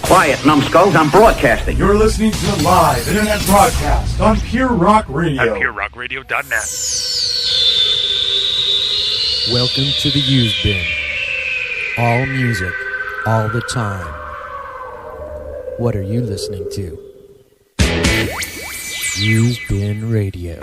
Quiet, numbskulls, I'm broadcasting. You're listening to the live internet broadcast on Pure Rock Radio. At PureRockRadio.net. Welcome to the Used Bin. All music, all the time. What are you listening to? Used Bin Radio.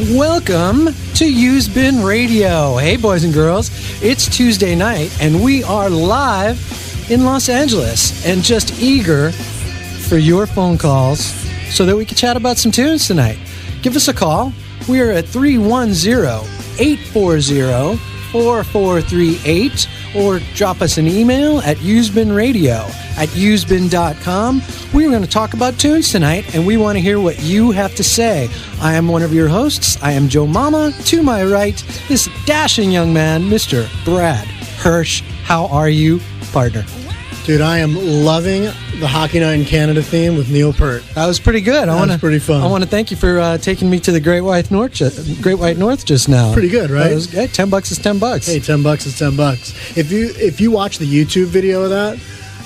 Welcome to Used Bin Radio. Hey, boys and girls, it's Tuesday night, and we are live in Los Angeles, and just eager for your phone calls so that we can chat about some tunes tonight. Give us a call. We are at 310-840-4438, or drop us an email at usedbinradio@usebin.com. We're going to talk about tunes tonight, and we want to hear what you have to say. I am one of your hosts. I am Joe Mama. To my right, this dashing young man, Mr. Brad Hirsch. How are you, partner? Dude, I am loving the Hockey Night in Canada theme with Neil Peart. That was pretty good. That was pretty fun. I want to thank you for taking me to the Great White North just now. Pretty good, right? Hey, $10 is $10. Hey, $10 is $10. If you watch the YouTube video of that,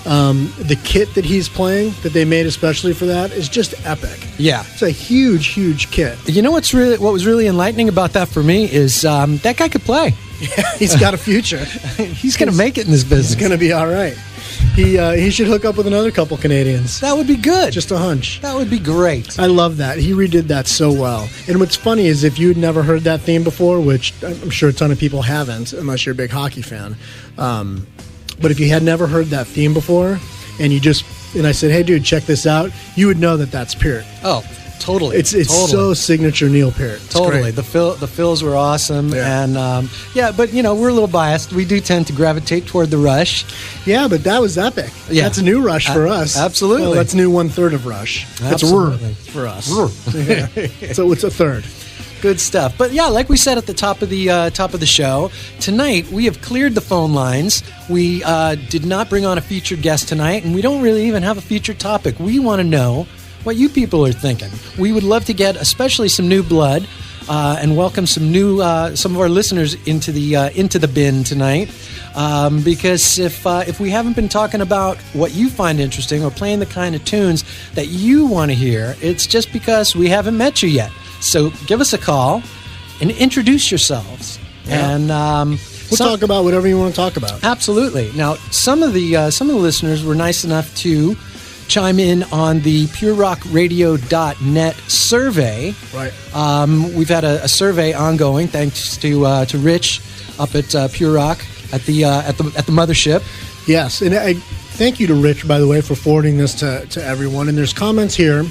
the kit that he's playing, that they made especially for that, is just epic. Yeah. It's a huge, huge kit. You know what was really enlightening about that for me is that guy could play. Yeah, he's got a future. He's going to make it in this business. He's going to be all right. He should hook up with another couple Canadians. That would be good. Just a hunch. That would be great. I love that. He redid that so well. And what's funny is if you had never heard that theme before, which I'm sure a ton of people haven't, unless you're a big hockey fan, but if you had never heard that theme before, and I said, hey, dude, check this out, you would know that that's Peart. Oh, totally. It's totally so signature Neil Peart. It's totally. Great. The fills were awesome. Yeah. And, but, we're a little biased. We do tend to gravitate toward the Rush. Yeah, but that was epic. Yeah. That's a new Rush for us. Absolutely. Well, that's new 1/3 of Rush. Absolutely. That's for us. Yeah. So it's a third. Good stuff. But yeah, like we said at the top of the show, tonight we have cleared the phone lines. We did not bring on a featured guest tonight, and we don't really even have a featured topic. We want to know what you people are thinking. We would love to get especially some new blood and welcome some of our listeners into the bin tonight. Because if we haven't been talking about what you find interesting or playing the kind of tunes that you want to hear, it's just because we haven't met you yet. So give us a call and introduce yourselves. Yeah. And we'll talk about whatever you want to talk about. Absolutely. Now, some of the listeners were nice enough to chime in on the PureRockRadio.net survey. Right. We've had a survey ongoing, thanks to Rich up at Pure Rock at the mothership. Yes, and I thank you to Rich, by the way, for forwarding this to everyone. And there's comments here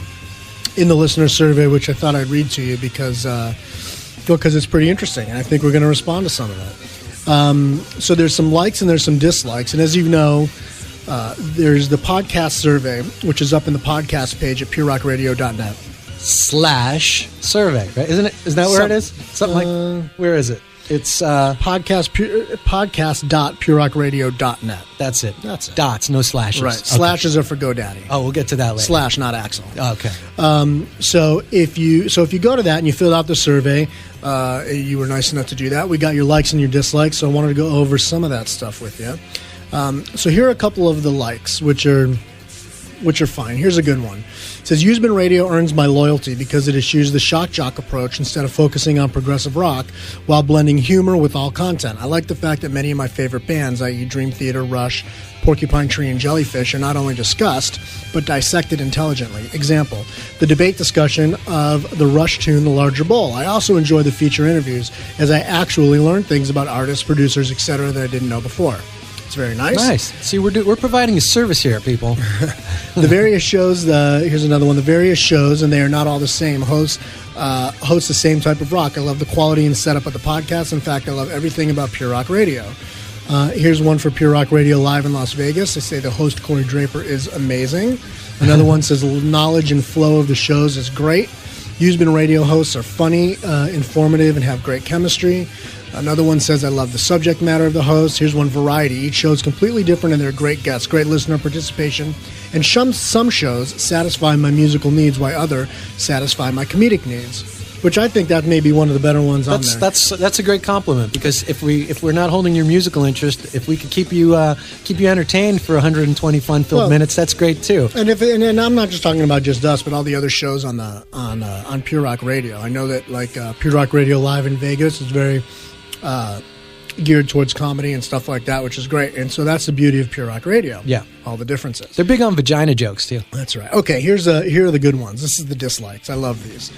in the listener survey, which I thought I'd read to you because it's pretty interesting, and I think we're going to respond to some of that. So there's some likes and there's some dislikes, and as you know, there's the podcast survey, which is up in the podcast page at PureRockRadio.net /survey, right? Isn't it? Isn't that where it is? Something like, where is it? It's podcast.purerockradio.net. That's it. Dots, no slashes. Right. Okay. Slashes are for GoDaddy. Oh, we'll get to that later. / not Axel. Okay. So if you go to that and you fill out the survey, you were nice enough to do that. We got your likes and your dislikes, so I wanted to go over some of that stuff with you. So here are a couple of the likes, which are which are fine. Here's a good one. It says, Used-Been Radio earns my loyalty because it eschews the shock jock approach instead of focusing on progressive rock while blending humor with all content. I like the fact that many of my favorite bands, i.e. Dream Theater, Rush, Porcupine Tree, and Jellyfish, are not only discussed, but dissected intelligently. Example, the debate discussion of the Rush tune, The Larger Bowl. I also enjoy the feature interviews as I actually learn things about artists, producers, etc. that I didn't know before. It's very nice. Nice. See, we're providing a service here, people. The various shows, here's another one. The various shows, and they are not all the same, host the same type of rock. I love the quality and setup of the podcast. In fact, I love everything about Pure Rock Radio. Here's one for Pure Rock Radio live in Las Vegas. They say the host, Corey Draper, is amazing. Another one says knowledge and flow of the shows is great. Used-Been Radio hosts are funny, informative, and have great chemistry. Another one says, I love the subject matter of the hosts. Here's one, variety. Each show is completely different and they're great guests, great listener participation. And some shows satisfy my musical needs while other satisfy my comedic needs, which I think that may be one of the better ones on there. That's a great compliment, because if we're not holding your musical interest, if we could keep you entertained for 120 fun-filled minutes, that's great too. And I'm not just talking about just us, but all the other shows on Pure Rock Radio. I know that Pure Rock Radio live in Vegas is very geared towards comedy and stuff like that, which is great. And so that's the beauty of Pure Rock Radio. Yeah. All the differences. They're big on vagina jokes, too. That's right. Okay, here are the good ones. This is the dislikes. I love these.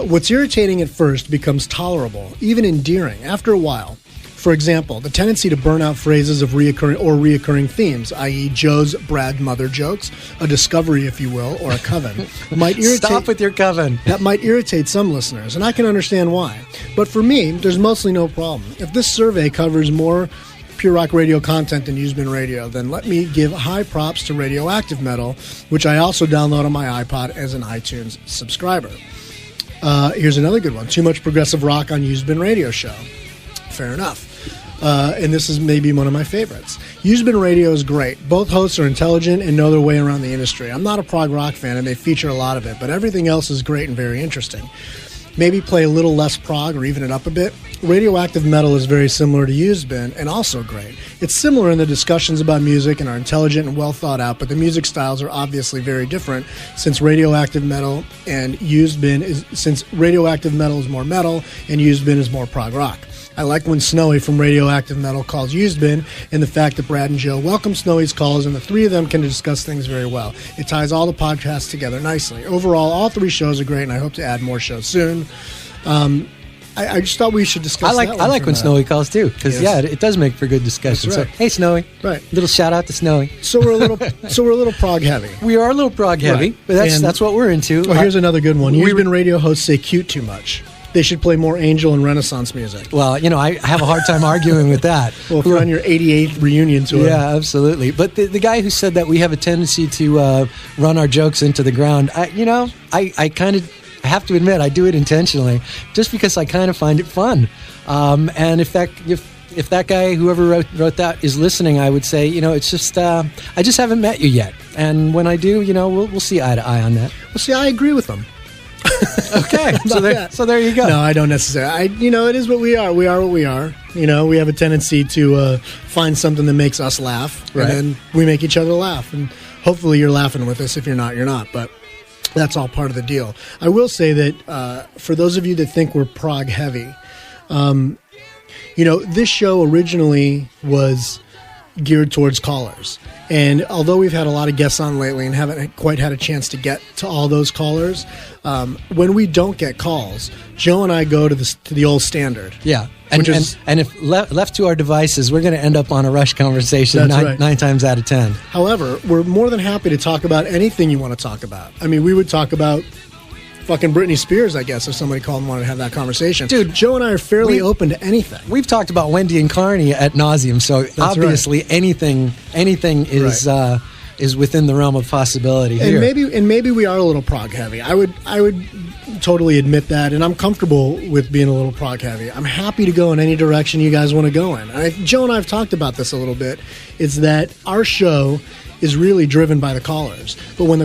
What's irritating at first becomes tolerable, even endearing, after a while. For example, the tendency to burn out phrases of reoccurring themes, i.e. Joe's Brad Mother jokes, a discovery, if you will, or a coven, might irritate. Stop with your coven. That might irritate some listeners, and I can understand why. But for me, there's mostly no problem. If this survey covers more Pure Rock Radio content than Used-Been Radio, then let me give high props to Radioactive Metal, which I also download on my iPod as an iTunes subscriber. Here's another good one. Too much progressive rock on Used-Been Radio show. Fair enough. And this is maybe one of my favorites. Used-Been Radio is great. Both hosts are intelligent and know their way around the industry. I'm not a prog rock fan, and they feature a lot of it, but everything else is great and very interesting. Maybe play a little less prog or even it up a bit. Radioactive Metal is very similar to Used-Been and also great. It's similar in the discussions about music and are intelligent and well thought out, but the music styles are obviously very different since Radioactive Metal is more metal and Used-Been is more prog rock. I like when Snowy from Radioactive Metal calls Used-Been, and the fact that Brad and Joe welcome Snowy's calls, and the three of them can discuss things very well. It ties all the podcasts together nicely. Overall, all three shows are great, and I hope to add more shows soon. I just thought we should discuss that one. I like when Snowy calls too, because it does make for good discussion. That's right. So, hey, Snowy, right? Little shout out to Snowy. So we're a little prog heavy. We are a little prog heavy, right. But that's what we're into. Well, here's another good one. Used-Been Radio hosts say cute too much. They should play more Angel and Renaissance music. Well, I have a hard time arguing with that. Well, if you're on your 88th reunion tour. Yeah, absolutely. But the guy who said that we have a tendency to run our jokes into the ground, I kind of have to admit I do it intentionally, just because I kind of find it fun. And if that guy, whoever wrote that, is listening, I would say, it's just I just haven't met you yet. And when I do, we'll see eye to eye on that. Well, see, I agree with them. Okay, so there you go. No, I don't necessarily. It is what we are. We are what we are. We have a tendency to find something that makes us laugh, right. And then we make each other laugh. And hopefully you're laughing with us. If you're not, you're not. But that's all part of the deal. I will say that for those of you that think we're prog heavy, this show originally was geared towards callers. And although we've had a lot of guests on lately and haven't quite had a chance to get to all those callers, when we don't get calls, Joe and I go to the old standard. Yeah. And if left to our devices, we're going to end up on a Rush conversation nine times out of 10. However, we're more than happy to talk about anything you want to talk about. I mean, we would talk about fucking Britney Spears, I guess, if somebody called and wanted to have that conversation. Dude, Joe and I are fairly open to anything. We've talked about Wendy and Carney ad nauseum, so that's obviously right. anything is right. Is within the realm of possibility here. And maybe we are a little prog heavy. I would totally admit that, and I'm comfortable with being a little prog heavy. I'm happy to go in any direction you guys want to go in. Joe and I have talked about this a little bit. It's that our show is really driven by the callers, but when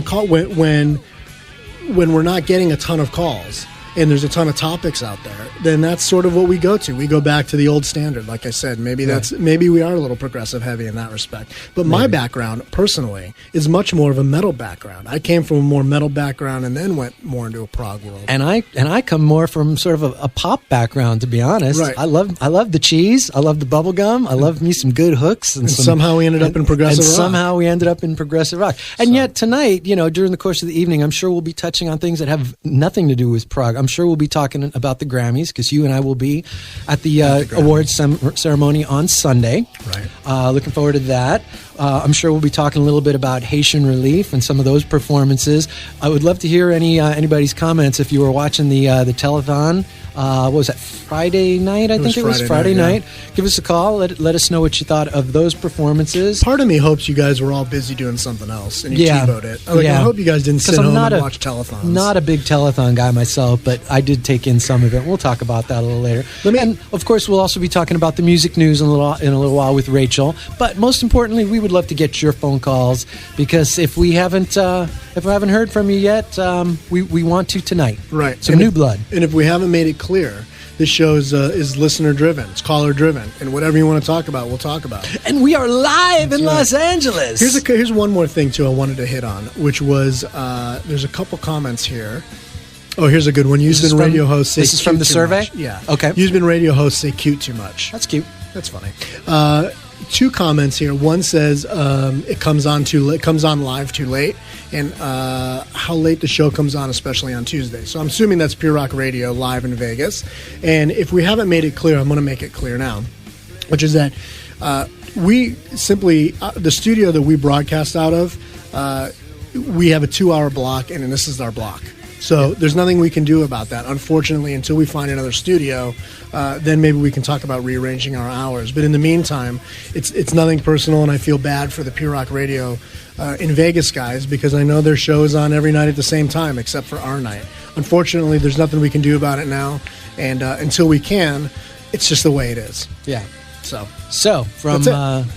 we're not getting a ton of calls, and there's a ton of topics out there, then that's sort of what we go to. We go back to the old standard. Like I said, maybe maybe we are a little progressive heavy in that respect. But my background, personally, is much more of a metal background. I came from a more metal background and then went more into a prog world. And I come more from sort of a pop background, to be honest. Right. I love the cheese. I love the bubble gum. I love me some good hooks. And somehow we ended up in progressive rock. Somehow we ended up in progressive rock. And yet tonight, during the course of the evening, I'm sure we'll be touching on things that have nothing to do with prog. I'm sure we'll be talking about the Grammys, because you and I will be at the awards ceremony on Sunday. Right. Looking forward to that. I'm sure we'll be talking a little bit about Haitian Relief and some of those performances. I would love to hear anybody's comments if you were watching the telethon. What was that, Friday night? I think it was Friday night. Give us a call. Let us know what you thought of those performances. Part of me hopes you guys were all busy doing something else and you TiVoed it. I hope you guys didn't sit home and watch telethons. Not a big telethon guy myself, but I did take in some of it. We'll talk about that a little later. And of course, we'll also be talking about the music news in a little while with Rachel. But most importantly, we would love to get your phone calls, because if we haven't heard from you yet, we want to tonight. Right. Some new blood. And if we haven't made it clear, this show is listener driven. It's caller driven, and whatever you want to talk about, we'll talk about. And we are live in Los Angeles. Here's one more thing too I wanted to hit on, which was there's a couple comments here. Oh, here's a good one. Used-been radio hosts say this is from the survey? Much. Yeah. Okay. Used-been radio hosts say cute too much. That's cute. That's funny. Two comments here. One says it comes on live too late, and how late the show comes on, especially on Tuesday. So I'm assuming that's Pure Rock Radio live in Vegas. And if we haven't made it clear, I'm going to make it clear now, which is that we simply the studio that we broadcast out of, we have a 2-hour block, and this is our block. So there's nothing we can do about that, unfortunately, until we find another studio. Then maybe we can talk about rearranging our hours. But in the meantime, it's nothing personal, and I feel bad for the Pure Rock Radio in Vegas guys, because I know their show is on every night at the same time except for our night. Unfortunately, there's nothing we can do about it now, and until we can, it's just the way it is. Yeah. So from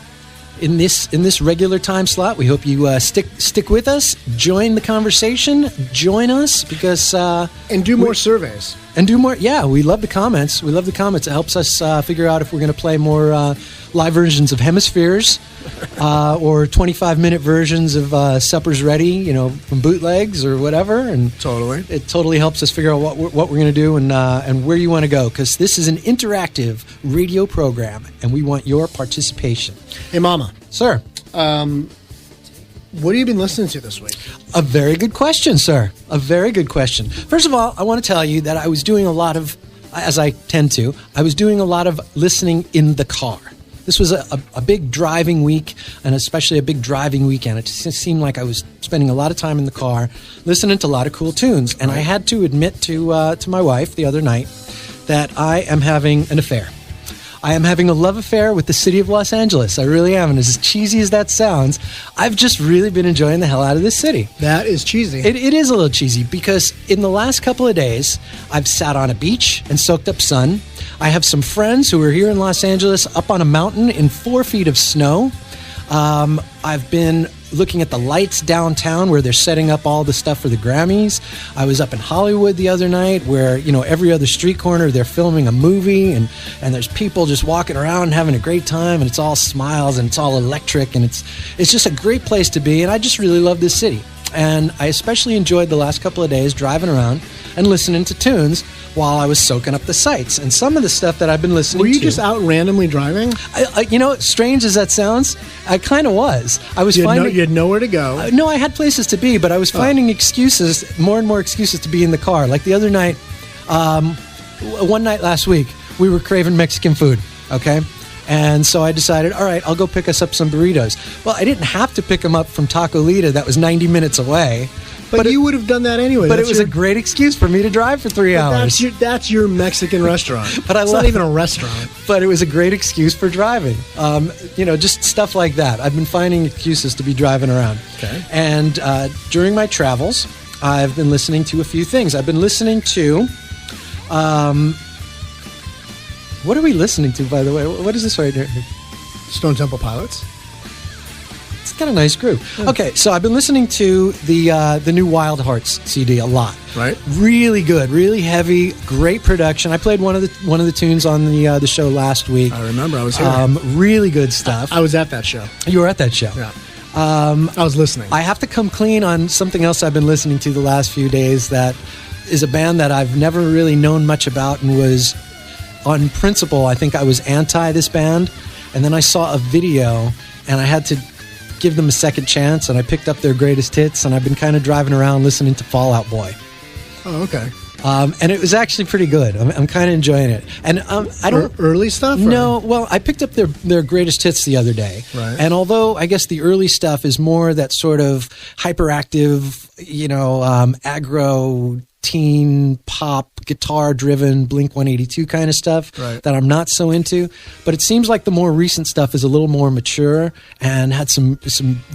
in this regular time slot, we hope you stick with us, join the conversation, join us, because and do more surveys. And do more. Yeah, we love the comments. We love the comments. It helps us figure out if we're going to play more live versions of Hemispheres or 25-minute versions of Supper's Ready, from bootlegs or whatever. And it totally helps us figure out what we're going to do and where you want to go, because this is an interactive radio program, and we want your participation. Hey, Mama. Sir. What have you been listening to this week? A very good question, sir. A very good question. First of all, I want to tell you that I was doing a lot of, as I tend to, I was doing a lot of listening in the car. This was a big driving week, and especially a big driving weekend. It just seemed like I was spending a lot of time in the car listening to a lot of cool tunes. And I had to admit to my wife the other night that I am having an affair. I am having a love affair with the city of Los Angeles. I really am. And as cheesy as that sounds, I've just really been enjoying the hell out of this city. That is cheesy. It is a little cheesy, because in the last couple of days, I've sat on a beach and soaked up sun. I have some friends who are here in Los Angeles up on a mountain in 4 feet of snow. I've been looking at the lights downtown where they're setting up all the stuff for the Grammys. I was up in Hollywood the other night where, every other street corner they're filming a movie, and there's people just walking around and having a great time, and it's all smiles and it's all electric, and it's just a great place to be, and I just really love this city. And I especially enjoyed the last couple of days driving around and listening to tunes while I was soaking up the sights. And some of the stuff that I've been listening to... Were you just out randomly driving? Strange as that sounds, I kind of was. You had nowhere to go. No, I had places to be, but I was finding excuses, more and more excuses to be in the car. Like the other night, one night last week, we were craving Mexican food, okay? And so I decided, all right, I'll go pick us up some burritos. Well, I didn't have to pick them up from Taco Lita. That was 90 minutes away. But you would have done that anyway. But it was a great excuse for me to drive for 3 hours. That's your Mexican restaurant. But it's not even a restaurant. But it was a great excuse for driving. Just stuff like that. I've been finding excuses to be driving around. Okay. And during my travels, I've been listening to a few things. I've been listening to... what are we listening to, by the way? What is this right here? Stone Temple Pilots. It's got a nice groove. Okay, so I've been listening to the new Wild Hearts CD a lot. Right. Really good, really heavy, great production. I played one of the tunes on the show last week. I remember I was here. Really good stuff. I was at that show. You were at that show. Yeah. I was listening. I have to come clean on something else I've been listening to the last few days that is a band that I've never really known much about and was, on principle, I think I was anti this band. And then I saw a video and I had to give them a second chance, and I picked up their greatest hits, and I've been kind of driving around listening to Fall Out Boy. Oh, okay. And it was actually pretty good. I'm kind of enjoying it. And I don't early stuff. No, well, I picked up their greatest hits the other day. Right. And although I guess the early stuff is more that sort of hyperactive, aggro teen pop guitar driven Blink 182 kind of stuff that I'm not so into, but it seems like the more recent stuff is a little more mature and had some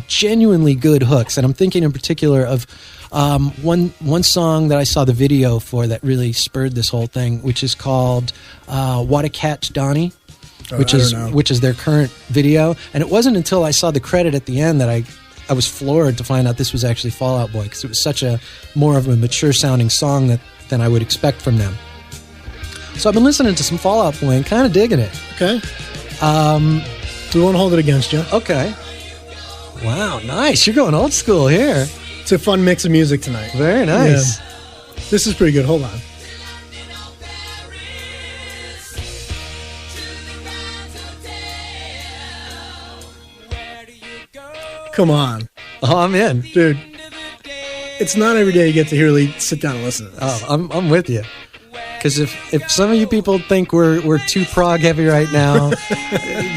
genuinely good hooks. And I'm thinking in particular of one song that I saw the video for that really spurred this whole thing, which is called What a Catch Donnie, which is their current video. And it wasn't until I saw the credit at the end that I was floored to find out this was actually Fall Out Boy, because it was such a more of a mature sounding song than I would expect from them. So I've been listening to some Fall Out Boy and kind of digging it. Okay. We won't hold it against you. Okay. Wow, nice. You're going old school here. It's a fun mix of music tonight. Very nice. Yeah. This is pretty good. Hold on. Come on. Oh, I'm in. Dude, it's not every day you get to really sit down and listen to this. Oh, I'm with you. Because if some of you people think we're too prog heavy right now,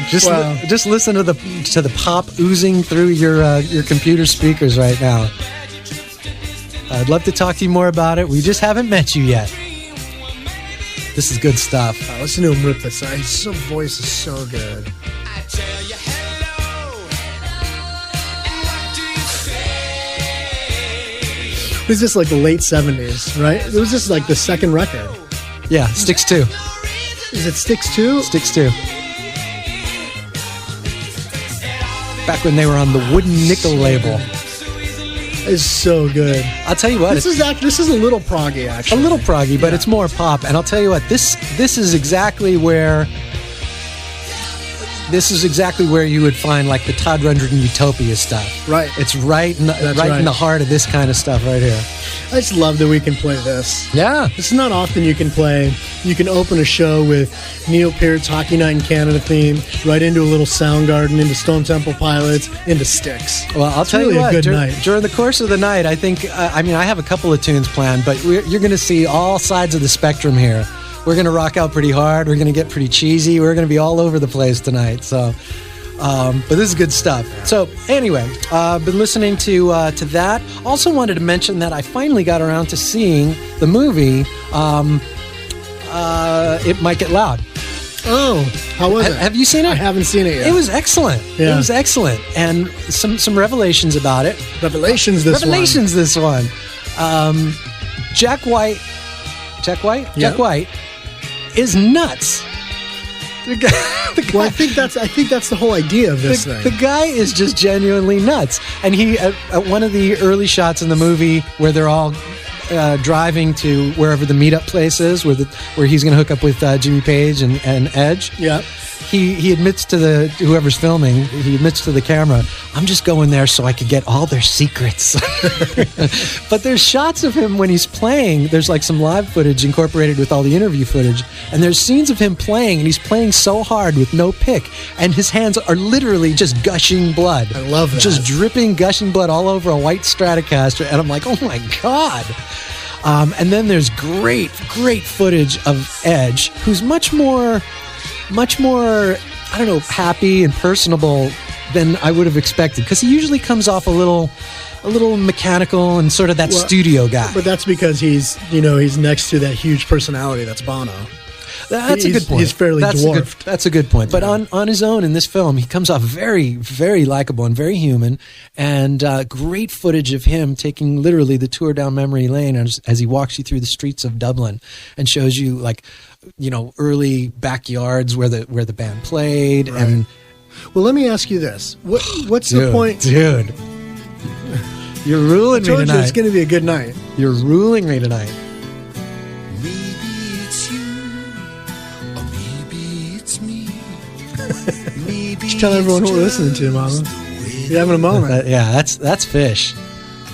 just listen to the pop oozing through your computer speakers right now. I'd love to talk to you more about it. We just haven't met you yet. This is good stuff. Listen to him rip this. His voice is so good. It was just like the late 70s, right? It was just like the second record. Yeah, Styx 2. Is it Styx 2? Styx 2. Back when they were on the Wooden Nickel label. It's so good. I'll tell you what. This is a little proggy, actually. A little proggy, but it's more pop. And I'll tell you what, this is exactly where you would find like the Todd Rundgren Utopia stuff. Right. It's right in the heart of this kind of stuff right here. I just love that we can play this. Yeah. This is not often you can play. You can open a show with Neil Peart's Hockey Night in Canada theme, right into a little Soundgarden, into Stone Temple Pilots, into Styx. Well, I'll tell you what, a good night. During the course of the night, I think, I have a couple of tunes planned, but you're going to see all sides of the spectrum here. We're going to rock out pretty hard. We're going to get pretty cheesy. We're going to be all over the place tonight. So, but this is good stuff. So anyway, been listening to that. Also wanted to mention that I finally got around to seeing the movie It Might Get Loud. Oh, how was it? Have you seen it? I haven't seen it yet. It was excellent. Yeah. It was excellent. And some revelations about it. Revelations this one. Jack White is nuts. Well, I think that's the whole idea of this thing. The guy is just genuinely nuts. And he at one of the early shots in the movie where they're all driving to wherever the meetup place is, where he's going to hook up with Jimmy Page and Edge. Yeah. He admits to whoever's filming, he admits to the camera, I'm just going there so I could get all their secrets. But there's shots of him when he's playing. There's like some live footage incorporated with all the interview footage. And there's scenes of him playing, and he's playing so hard with no pick. And his hands are literally just gushing blood. I love that. Just dripping, gushing blood all over a white Stratocaster. And I'm like, oh my God. And then there's great footage of Edge, who's much more, I don't know, happy and personable than I would have expected, because he usually comes off a little mechanical and sort of that studio guy. But that's because he's next to that huge personality that's Bono. That's a good point. He's fairly dwarfed. That's a good point. But on his own in this film, he comes off very, very likable and very human. And great footage of him taking literally the tour down memory lane as he walks you through the streets of Dublin and shows you early backyards where the band played, right. and Well, let me ask you this: what's the point, dude? You're ruling me I told tonight. you it's going to be a good night. You're ruling me tonight. Just tell everyone what we're listening to, Mama. You're having a moment. Yeah, that's Fish.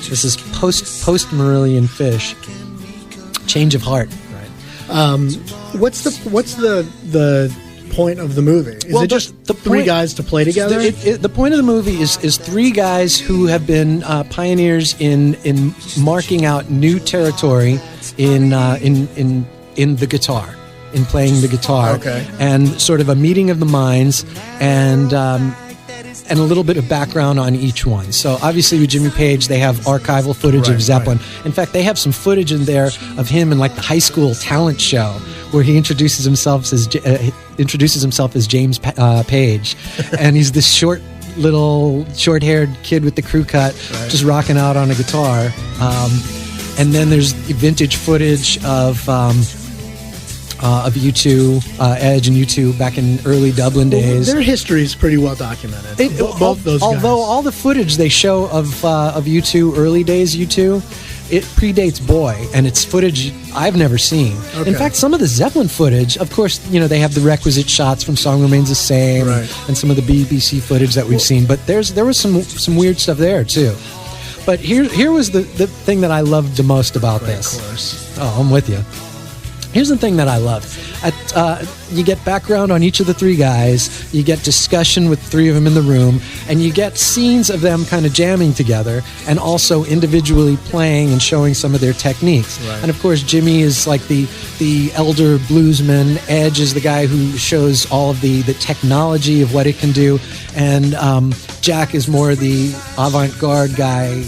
This is post Marillion Fish. Change of heart. What's the point of the movie? Is it just the three guys to play together? The point of the movie is three guys who have been pioneers in marking out new territory in the guitar, in playing the guitar, and sort of a meeting of the minds, and a little bit of background on each one. So obviously with Jimmy Page, they have archival footage of Zeppelin. Right. In fact, they have some footage in there of him in like the high school talent show where he introduces himself as James Page, and he's this short-haired kid with the crew cut, just rocking out on a guitar. And then there's vintage footage of U2, Edge and U2 back in early Dublin days. Their history is pretty well documented. Both those guys. Although all the footage they show of U2, early days U2, it predates Boy, and it's footage I've never seen. Okay. In fact, some of the Zeppelin footage, of course, they have the requisite shots from Song Remains the Same, and some of the BBC footage that we've seen, but there was some weird stuff there too. But here was the thing that I loved the most about this. Of course. Oh, I'm with you. Here's the thing that I love. You get background on each of the three guys, you get discussion with three of them in the room, and you get scenes of them kind of jamming together and also individually playing and showing some of their techniques. Right. And of course, Jimmy is like the elder bluesman, Edge is the guy who shows all of the technology of what it can do, and Jack is more the avant-garde guy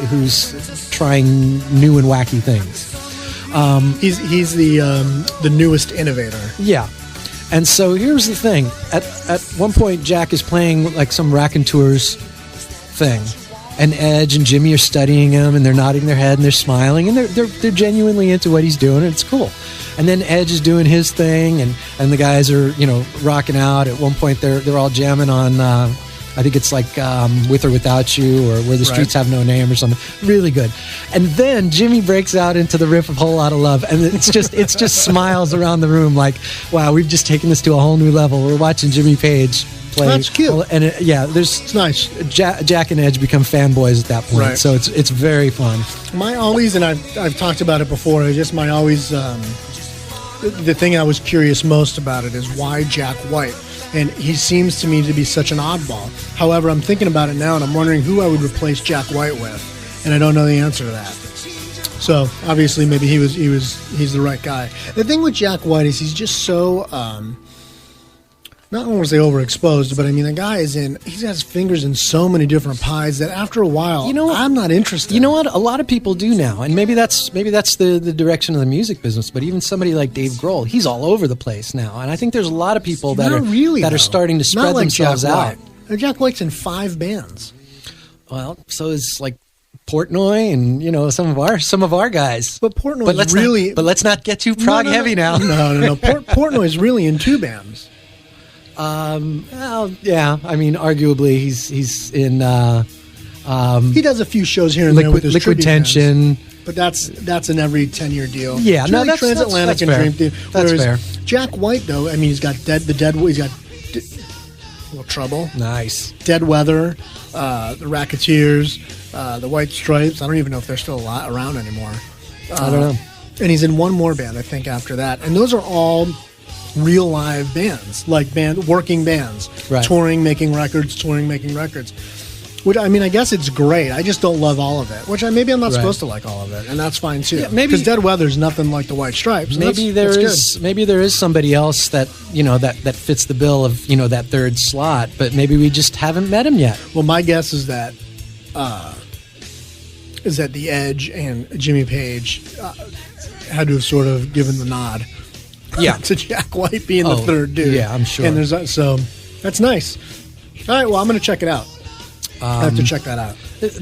who's trying new and wacky things. He's the newest innovator. Yeah. And so here's the thing. At one point, Jack is playing like some raconteurs thing, and Edge and Jimmy are studying him, and they're nodding their head and they're smiling, and they're genuinely into what he's doing, and it's cool. And then Edge is doing his thing, and the guys are rocking out. At one point, they're all jamming on. I think it's like With or Without You, or Where the Streets Have No Name, or something. Really good. And then Jimmy breaks out into the riff of Whole Lotta Love, and it's just smiles around the room like, wow, we've just taken this to a whole new level. We're watching Jimmy Page play. That's cute. And it's nice. Jack and Edge become fanboys at that point. Right. So it's very fun. My always, and I've talked about it before, just my always, the thing I was curious most about it is why Jack White? And he seems to me to be such an oddball. However, I'm thinking about it now, and I'm wondering who I would replace Jack White with, and I don't know the answer to that. So obviously, maybe he's the right guy. The thing with Jack White is he's just so not want to say overexposed, but I mean the guy he has fingers in so many different pies that after a while, I'm not interested. You know what? A lot of people do now, and maybe that's the direction of the music business. But even somebody like Dave Grohl, he's all over the place now, and I think there's a lot of people that are starting to spread themselves out. Jack White's in 5 bands. Well, so is like Portnoy and some of our guys. But Portnoy let's not get too prog heavy now. No. Portnoy's really in 2 bands. Well, yeah. I mean, arguably, he's in. He does a few shows here and there with his Liquid Tension, but that's an every 10-year deal. Yeah, no, that's Transatlantic and Dream Theater. That's fair. Jack White, though, I mean, he's got He's got Little Trouble. Nice. Dead Weather, the Racketeers, the White Stripes. I don't even know if they're still around anymore. I don't know. And he's in one more band, I think, after that. And those are all real live bands, like working bands, touring, making records. Which, I mean, I guess it's great. I just don't love all of it. Which maybe I'm not supposed to like all of it, and that's fine too. Yeah, maybe because Dead Weather's nothing like the White Stripes. Maybe there is somebody else that that fits the bill of that third slot, but maybe we just haven't met him yet. Well, my guess is that the Edge and Jimmy Page had to have sort of given the nod. Yeah, to Jack White being the third dude. Yeah, I'm sure. And so that's nice. All right, well, I'm going to check it out. I have to check that out.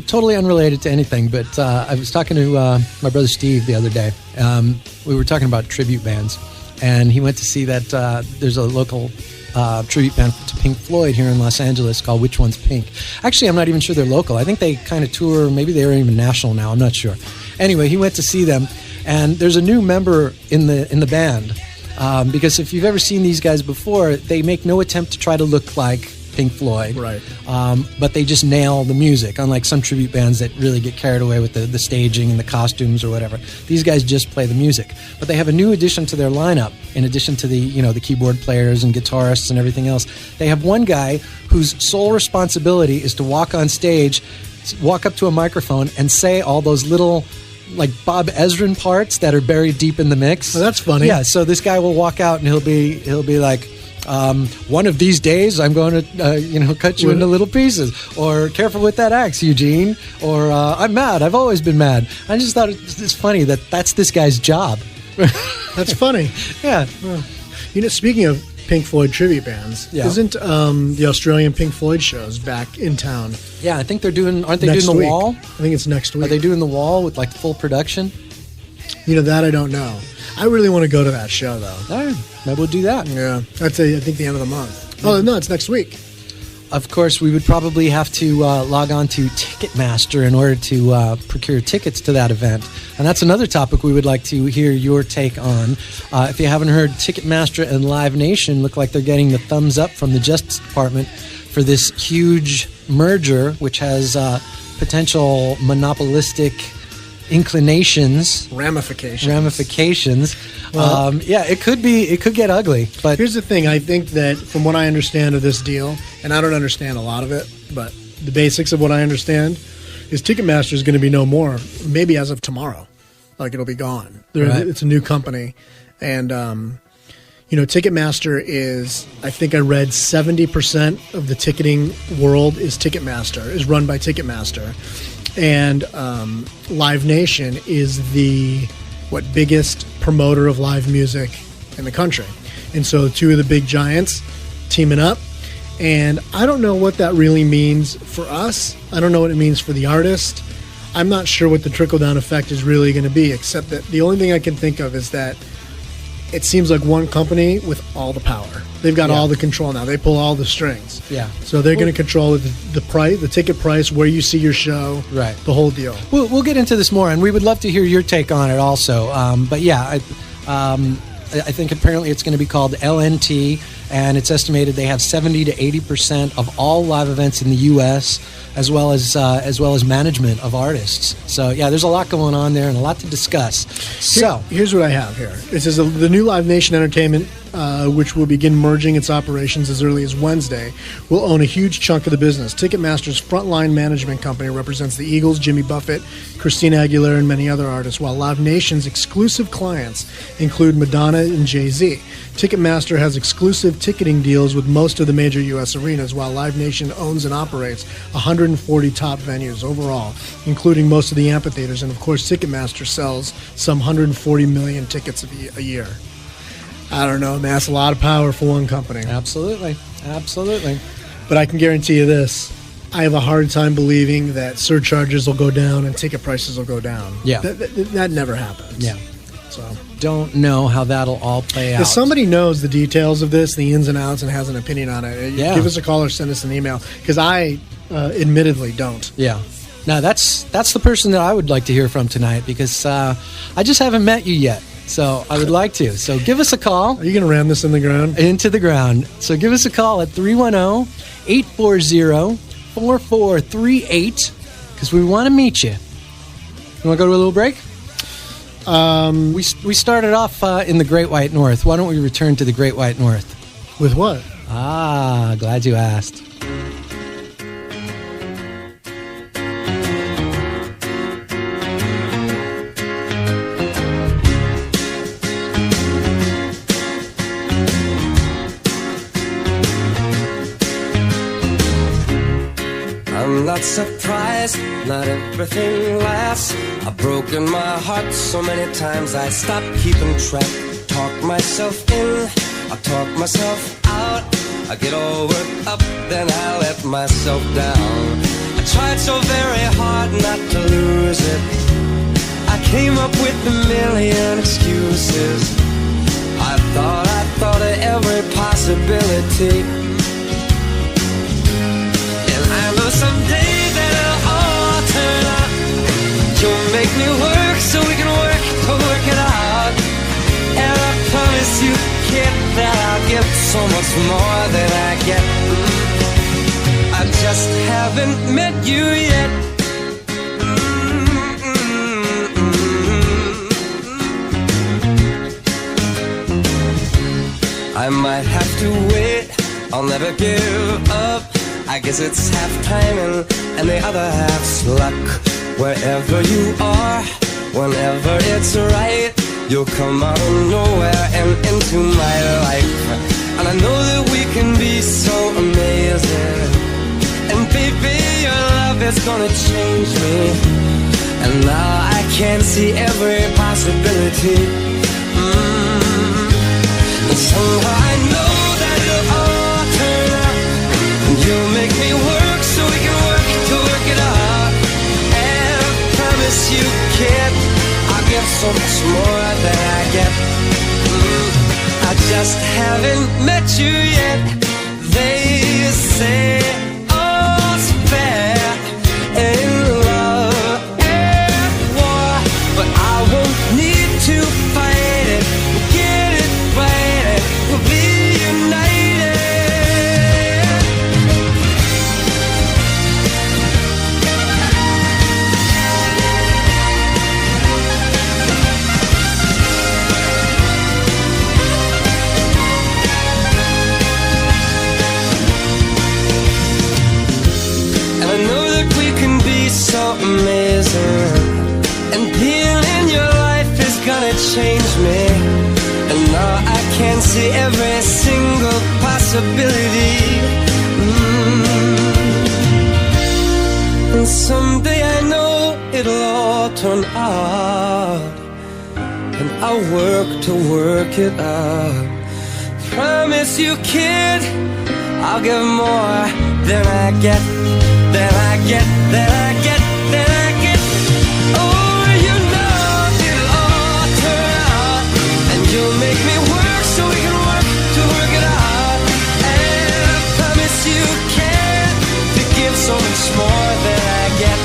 Totally unrelated to anything, but I was talking to my brother Steve the other day. We were talking about tribute bands, and he went to see that there's a local tribute band to Pink Floyd here in Los Angeles called Which One's Pink. Actually, I'm not even sure they're local. I think they kind of tour, maybe they're even national now, I'm not sure. Anyway, he went to see them, and there's a new member in the band, because if you've ever seen these guys before, they make no attempt to try to look like Pink Floyd, right? But they just nail the music, unlike some tribute bands that really get carried away with the staging and the costumes or whatever. These guys just play the music, but they have a new addition to their lineup. In addition to the keyboard players and guitarists and everything else, they have one guy whose sole responsibility is to walk on stage, walk up to a microphone, and say all those little, like, Bob Ezrin parts that are buried deep in the mix. Oh, that's funny. Yeah, so this guy will walk out and he'll be like, one of these days I'm going to cut you into little pieces, or careful with that axe, Eugene, or I'm mad, I've always been mad. I just thought it's funny that's this guy's job. That's funny. Yeah. Speaking of Pink Floyd tribute bands, isn't the Australian Pink Floyd shows back in town? Yeah, I think aren't they doing the week. Wall? I think it's next week. Are they doing the Wall with, like, full production? That I don't know. I really want to go to that show, though. All right, maybe we'll do that. Yeah, that's I think the end of the month. Oh, no, it's next week. Of course, we would probably have to log on to Ticketmaster in order to procure tickets to that event. And that's another topic we would like to hear your take on. If you haven't heard, Ticketmaster and Live Nation look like they're getting the thumbs up from the Justice Department for this huge merger, which has potential monopolistic ramifications. Well, it could get ugly. But here's the thing: I think that from what I understand of this deal, and I don't understand a lot of it, but the basics of what I understand is Ticketmaster is going to be no more. Maybe as of tomorrow, like, it'll be gone. Right. It's a new company, and Ticketmaster is, I think I read 70% of the ticketing world is run by Ticketmaster. And Live Nation is the biggest promoter of live music in the country. And so two of the big giants teaming up. And I don't know what that really means for us. I don't know what it means for the artist. I'm not sure what the trickle-down effect is really going to be, except that the only thing I can think of is that it seems like one company with all the power. They've got all the control now. They pull all the strings. Yeah. So they're going to control the price, the ticket price, where you see your show, right? The whole deal. We'll get into this more, and we would love to hear your take on it also. But yeah, I think apparently it's going to be called LNT, and it's estimated they have 70 to 80% of all live events in the U.S., as well as management of artists. So yeah, there's a lot going on there and a lot to discuss. So here's what I have here. It says the new Live Nation Entertainment, which will begin merging its operations as early as Wednesday, will own a huge chunk of the business. Ticketmaster's frontline management company represents the Eagles, Jimmy Buffett, Christina Aguilera, and many other artists, while Live Nation's exclusive clients include Madonna and Jay-Z. Ticketmaster has exclusive ticketing deals with most of the major U.S. arenas, while Live Nation owns and operates 140 top venues overall, including most of the amphitheaters, and of course Ticketmaster sells some 140 million tickets a year. I don't know, man, that's a lot of power for one company. Absolutely. But I can guarantee you this: I have a hard time believing that surcharges will go down and ticket prices will go down. Yeah. That never happens. Yeah. So don't know how that'll all play out. If somebody knows the details of this, the ins and outs, and has an opinion on it, give us a call or send us an email, because I admittedly don't. Yeah. Now that's the person that I would like to hear from tonight, because I just haven't met you yet. So I would like to. So give us a call. Are you going to ram this in the ground? Into the ground. So give us a call at 310-840-4438, because we want to meet you. You want to go to a little break? We started off in the Great White North. Why don't we return to the Great White North? With what? Glad you asked. I'm not surprised, not everything lasts. I've broken my heart so many times I stopped keeping track. Talk myself in, I talk myself out. I get all worked up, then I let myself down. I tried so very hard not to lose it. I came up with a million excuses. I thought thought of every possibility. And I know someday that it'll all turn out. You'll make me work so we can work to work it out. And I promise you, kid, that I'll give so much more than I get. I just haven't met you yet. I might have to wait, I'll never give up. I guess it's half timing and the other half's luck. Wherever you are, whenever it's right, you'll come out of nowhere and into my life. And I know that we can be so amazing. And baby, your love is gonna change me. And now I can see every possibility. And somehow I know that it'll all turn out. And you'll make me work so we can work to work it out. And I promise you, kid, I'll give so much more than I get. I just haven't met you yet. They say all's fair in love and war, but I won't need to fight it. We'll get it right, we'll be united. And I know that we can be so amazing. And being in your life is gonna change me. And now I can see every single possibility. And someday I know it'll all turn out. And I'll work to work it out. Promise you, kid, I'll give more than I get, than I get, than I get, than I get. Oh, you know it'll all turn out. And you'll make me work so we can work to work it out. And I promise you can to give so much more than I get.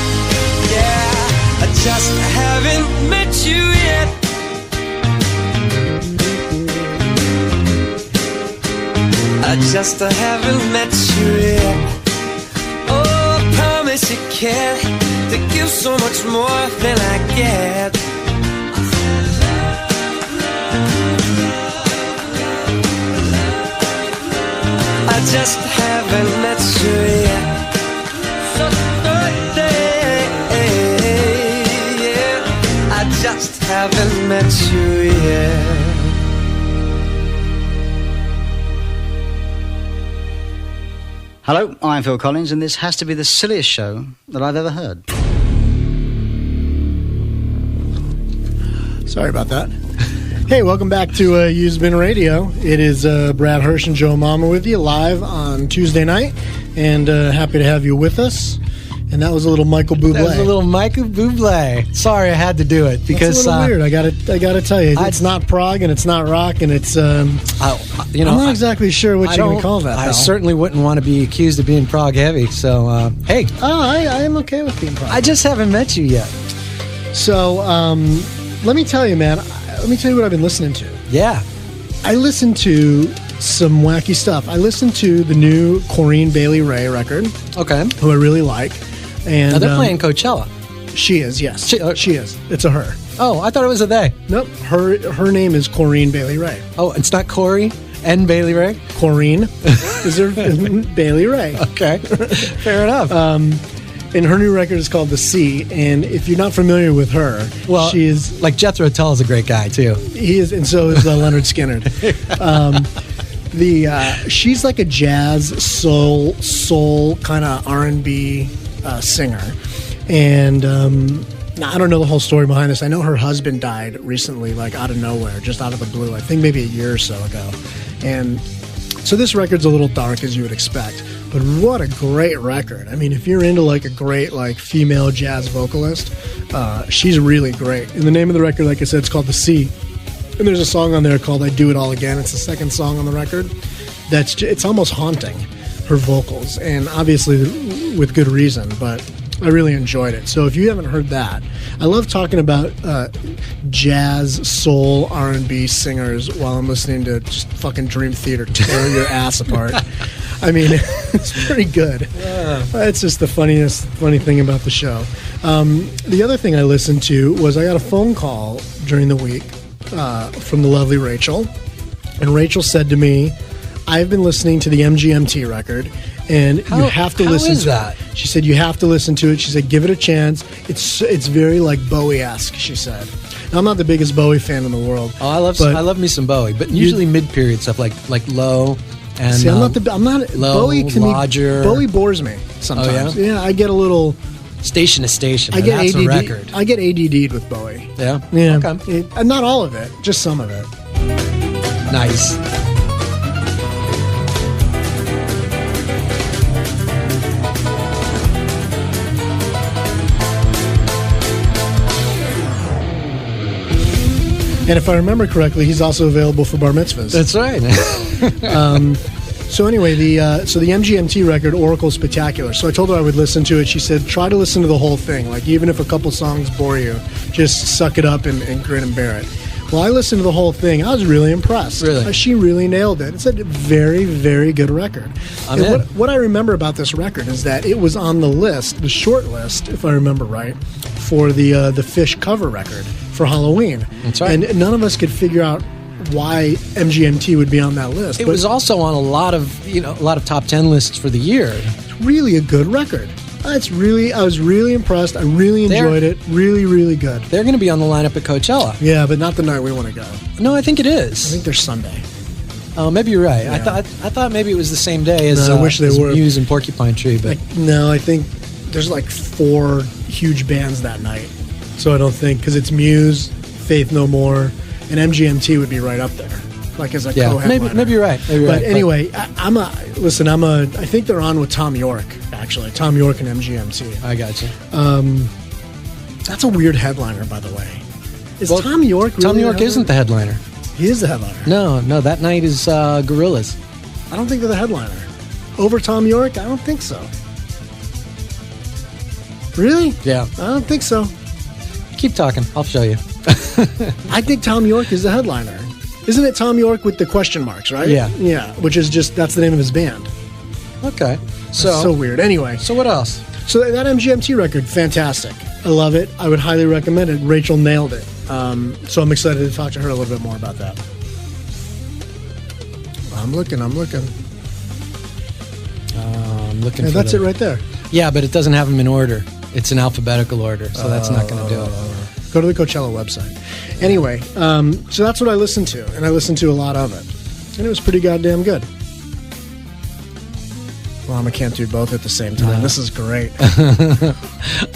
Yeah, I just haven't met you yet. I just haven't met you yet. Oh, I promise you can to give so much more than I get. I just haven't met you yet. So birthday, yeah. I just haven't met you yet. Hello, I'm Phil Collins, and this has to be the silliest show that I've ever heard. Sorry about that. Hey, welcome back to Used Bin Radio. It is Brad Hirsch and Joe Mama with you live on Tuesday night, and happy to have you with us. And that was a little Michael Buble. That was a little Michael Buble. Sorry, I had to do it because it's a little weird. I gotta tell you, it's not prog and it's not rock, and it's I'm not exactly sure what you're gonna call that. I certainly wouldn't want to be accused of being prog heavy. So hey, I am okay with being prog. I just haven't met you yet. So let me tell you, man. Let me tell you what I've been listening to. Yeah, I listened to some wacky stuff. I listened to the new Corinne Bailey Rae record. Okay, who I really like. And now they're playing Coachella. She is, yes. She is. It's a her. Oh, I thought it was a they. Nope. Her name is Corinne Bailey Rae. Oh, it's not Corey and Bailey Rae? Corinne is her Bailey Rae. Okay. Fair enough. And her new record is called The Sea. And if you're not familiar with her, well, she is... Like Jethro Tull is a great guy, too. He is, and so is Leonard Skinner. She's like a jazz, soul kind of R&B singer. And now, I don't know the whole story behind this. I know her husband died recently, like out of nowhere, just out of the blue. I think maybe a year or so ago. And so this record's a little dark, as you would expect. But what a great record. I mean, if you're into like a great like female jazz vocalist, she's really great. And the name of the record, like I said, it's called The Sea. And there's a song on there called "I Do It All Again." It's the second song on the record. It's almost haunting, her vocals, and obviously with good reason. But I really enjoyed it. So if you haven't heard that, I love talking about jazz, soul, R&B singers while I'm listening to just fucking Dream Theater tear your ass apart. I mean, it's pretty good. It's just the funny thing about the show. The other thing I listened to was I got a phone call during the week from the lovely Rachel. And Rachel said to me, I've been listening to the MGMT record, and you have to listen to that? it. She said, you have to listen to it. She said, give it a chance. It's very like Bowie-esque, she said. Now, I'm not the biggest Bowie fan in the world. Oh, I love me some Bowie, but usually mid-period stuff like Low and see, I'm not Low, Bowie can Lodger. Bowie bores me sometimes. Oh, yeah, I get a little station to station. I get that's ADD. a record. I get ADD'd with Bowie. Yeah. Okay. And not all of it, just some of it. Nice. And if I remember correctly, he's also available for bar mitzvahs. That's right. So anyway, the MGMT record, Oracle Spectacular. So I told her I would listen to it. She said, try to listen to the whole thing. Like, even if a couple songs bore you, just suck it up and grin and bear it. Well, I listened to the whole thing. I was really impressed. Really? She really nailed it. It's a very, very good record. What I remember about this record is that it was on the list, the short list, if I remember right, for the Fish cover record for Halloween. That's right. And none of us could figure out why MGMT would be on that list. It was also on a lot of top 10 lists for the year. It's really a good record. I was really impressed. I really enjoyed it. Really, really good. They're going to be on the lineup at Coachella. Yeah, but not the night we want to go. No, I think it is. I think they're Sunday. Oh, maybe you're right. Yeah. I thought maybe it was the same day as I wish they as were. Muse and Porcupine Tree, but No, I think there's like 4 huge bands that night. So I don't think, because it's Muse, Faith No More, and MGMT would be right up there, like as a co-headliner. maybe you're right. But anyway, I think they're on with Tom York, actually. Tom York and MGMT. I got you. That's a weird headliner, by the way. Tom York really Tom York isn't the headliner. He is the headliner. No, that night is Gorillaz. I don't think they're the headliner. Over Tom York? I don't think so. Really? Yeah. I don't think so. Keep talking. I'll show you. I think Tom York is the headliner. Isn't it Tom York with the question marks, right? Yeah. Yeah, which is that's the name of his band. Okay. So weird. Anyway. So what else? So that MGMT record, fantastic. I love it. I would highly recommend it. Rachel nailed it. So I'm excited to talk to her a little bit more about that. I'm looking. I'm looking. Yeah, that's it right there. Yeah, but it doesn't have them in order. It's in alphabetical order, so that's not going to do it. Go to the Coachella website. Anyway, so that's what I listened to, and I listened to a lot of it. And it was pretty goddamn good. Well, I can't do both at the same time. No. This is great.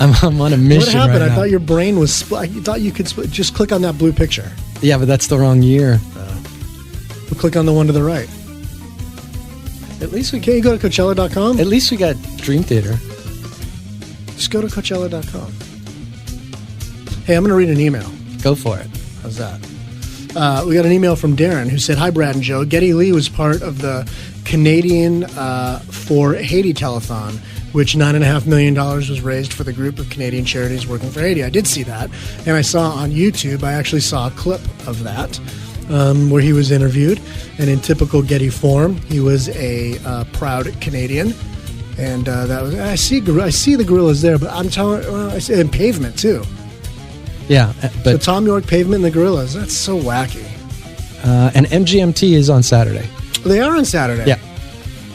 I'm on a mission. What happened? Right now. I thought your brain was split. I thought you could just click on that blue picture. Yeah, but that's the wrong year. We'll click on the one to the right. At least Can't you go to Coachella.com? At least we got Dream Theater. Just go to Coachella.com. Hey, I'm going to read an email. Go for it. How's that? We got an email from Darren who said, "Hi, Brad and Joe. Geddy Lee was part of the Canadian for Haiti telethon, which $9.5 million was raised for the group of Canadian charities working for Haiti. I did see that, and I saw on YouTube, I actually saw a clip of that where he was interviewed, and in typical Geddy form, he was a proud Canadian. And that was I see the Gorillaz there, but I'm telling I see and Pavement too. Yeah, but so Tom York, Pavement, and the Gorillaz. That's so wacky. And MGMT is on Saturday. They are on Saturday. Yeah.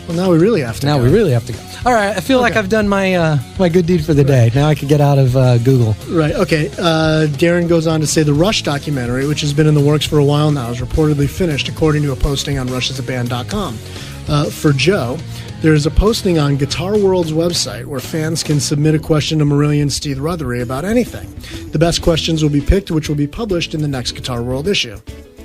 Well, now we really have to. We really have to go. All right, I feel like I've done my my good deed for the day. Now I can get out of Google. Right. Okay. Darren goes on to say the Rush documentary, which has been in the works for a while now, is reportedly finished, according to a posting on rushasaband.com. For Joe, there is a posting on Guitar World's website where fans can submit a question to Marillion Steve Rothery about anything. The best questions will be picked, which will be published in the next Guitar World issue.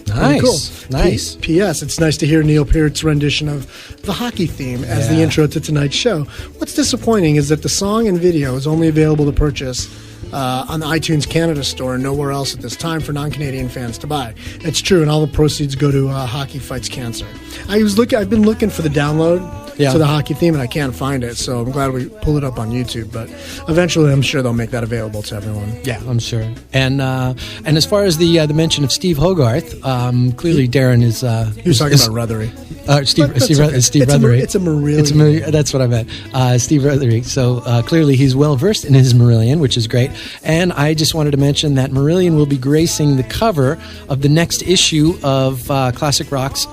Nice. Cool. Nice. P.S. It's nice to hear Neil Peart's rendition of the hockey theme as the intro to tonight's show. What's disappointing is that the song and video is only available to purchase on the iTunes Canada store and nowhere else at this time for non-Canadian fans to buy. It's true, and all the proceeds go to Hockey Fights Cancer. I've been looking for the download to the hockey theme, and I can't find it, so I'm glad we pulled it up on YouTube. But eventually, I'm sure they'll make that available to everyone. Yeah, I'm sure. And as far as the mention of Steve Hogarth, clearly Darren is he was talking about Rothery. Steve Rothery. It's a Marillion. That's what I meant. Steve Rothery. So clearly he's well versed in his Marillion, which is great. And I just wanted to mention that Marillion will be gracing the cover of the next issue of Classic Rock's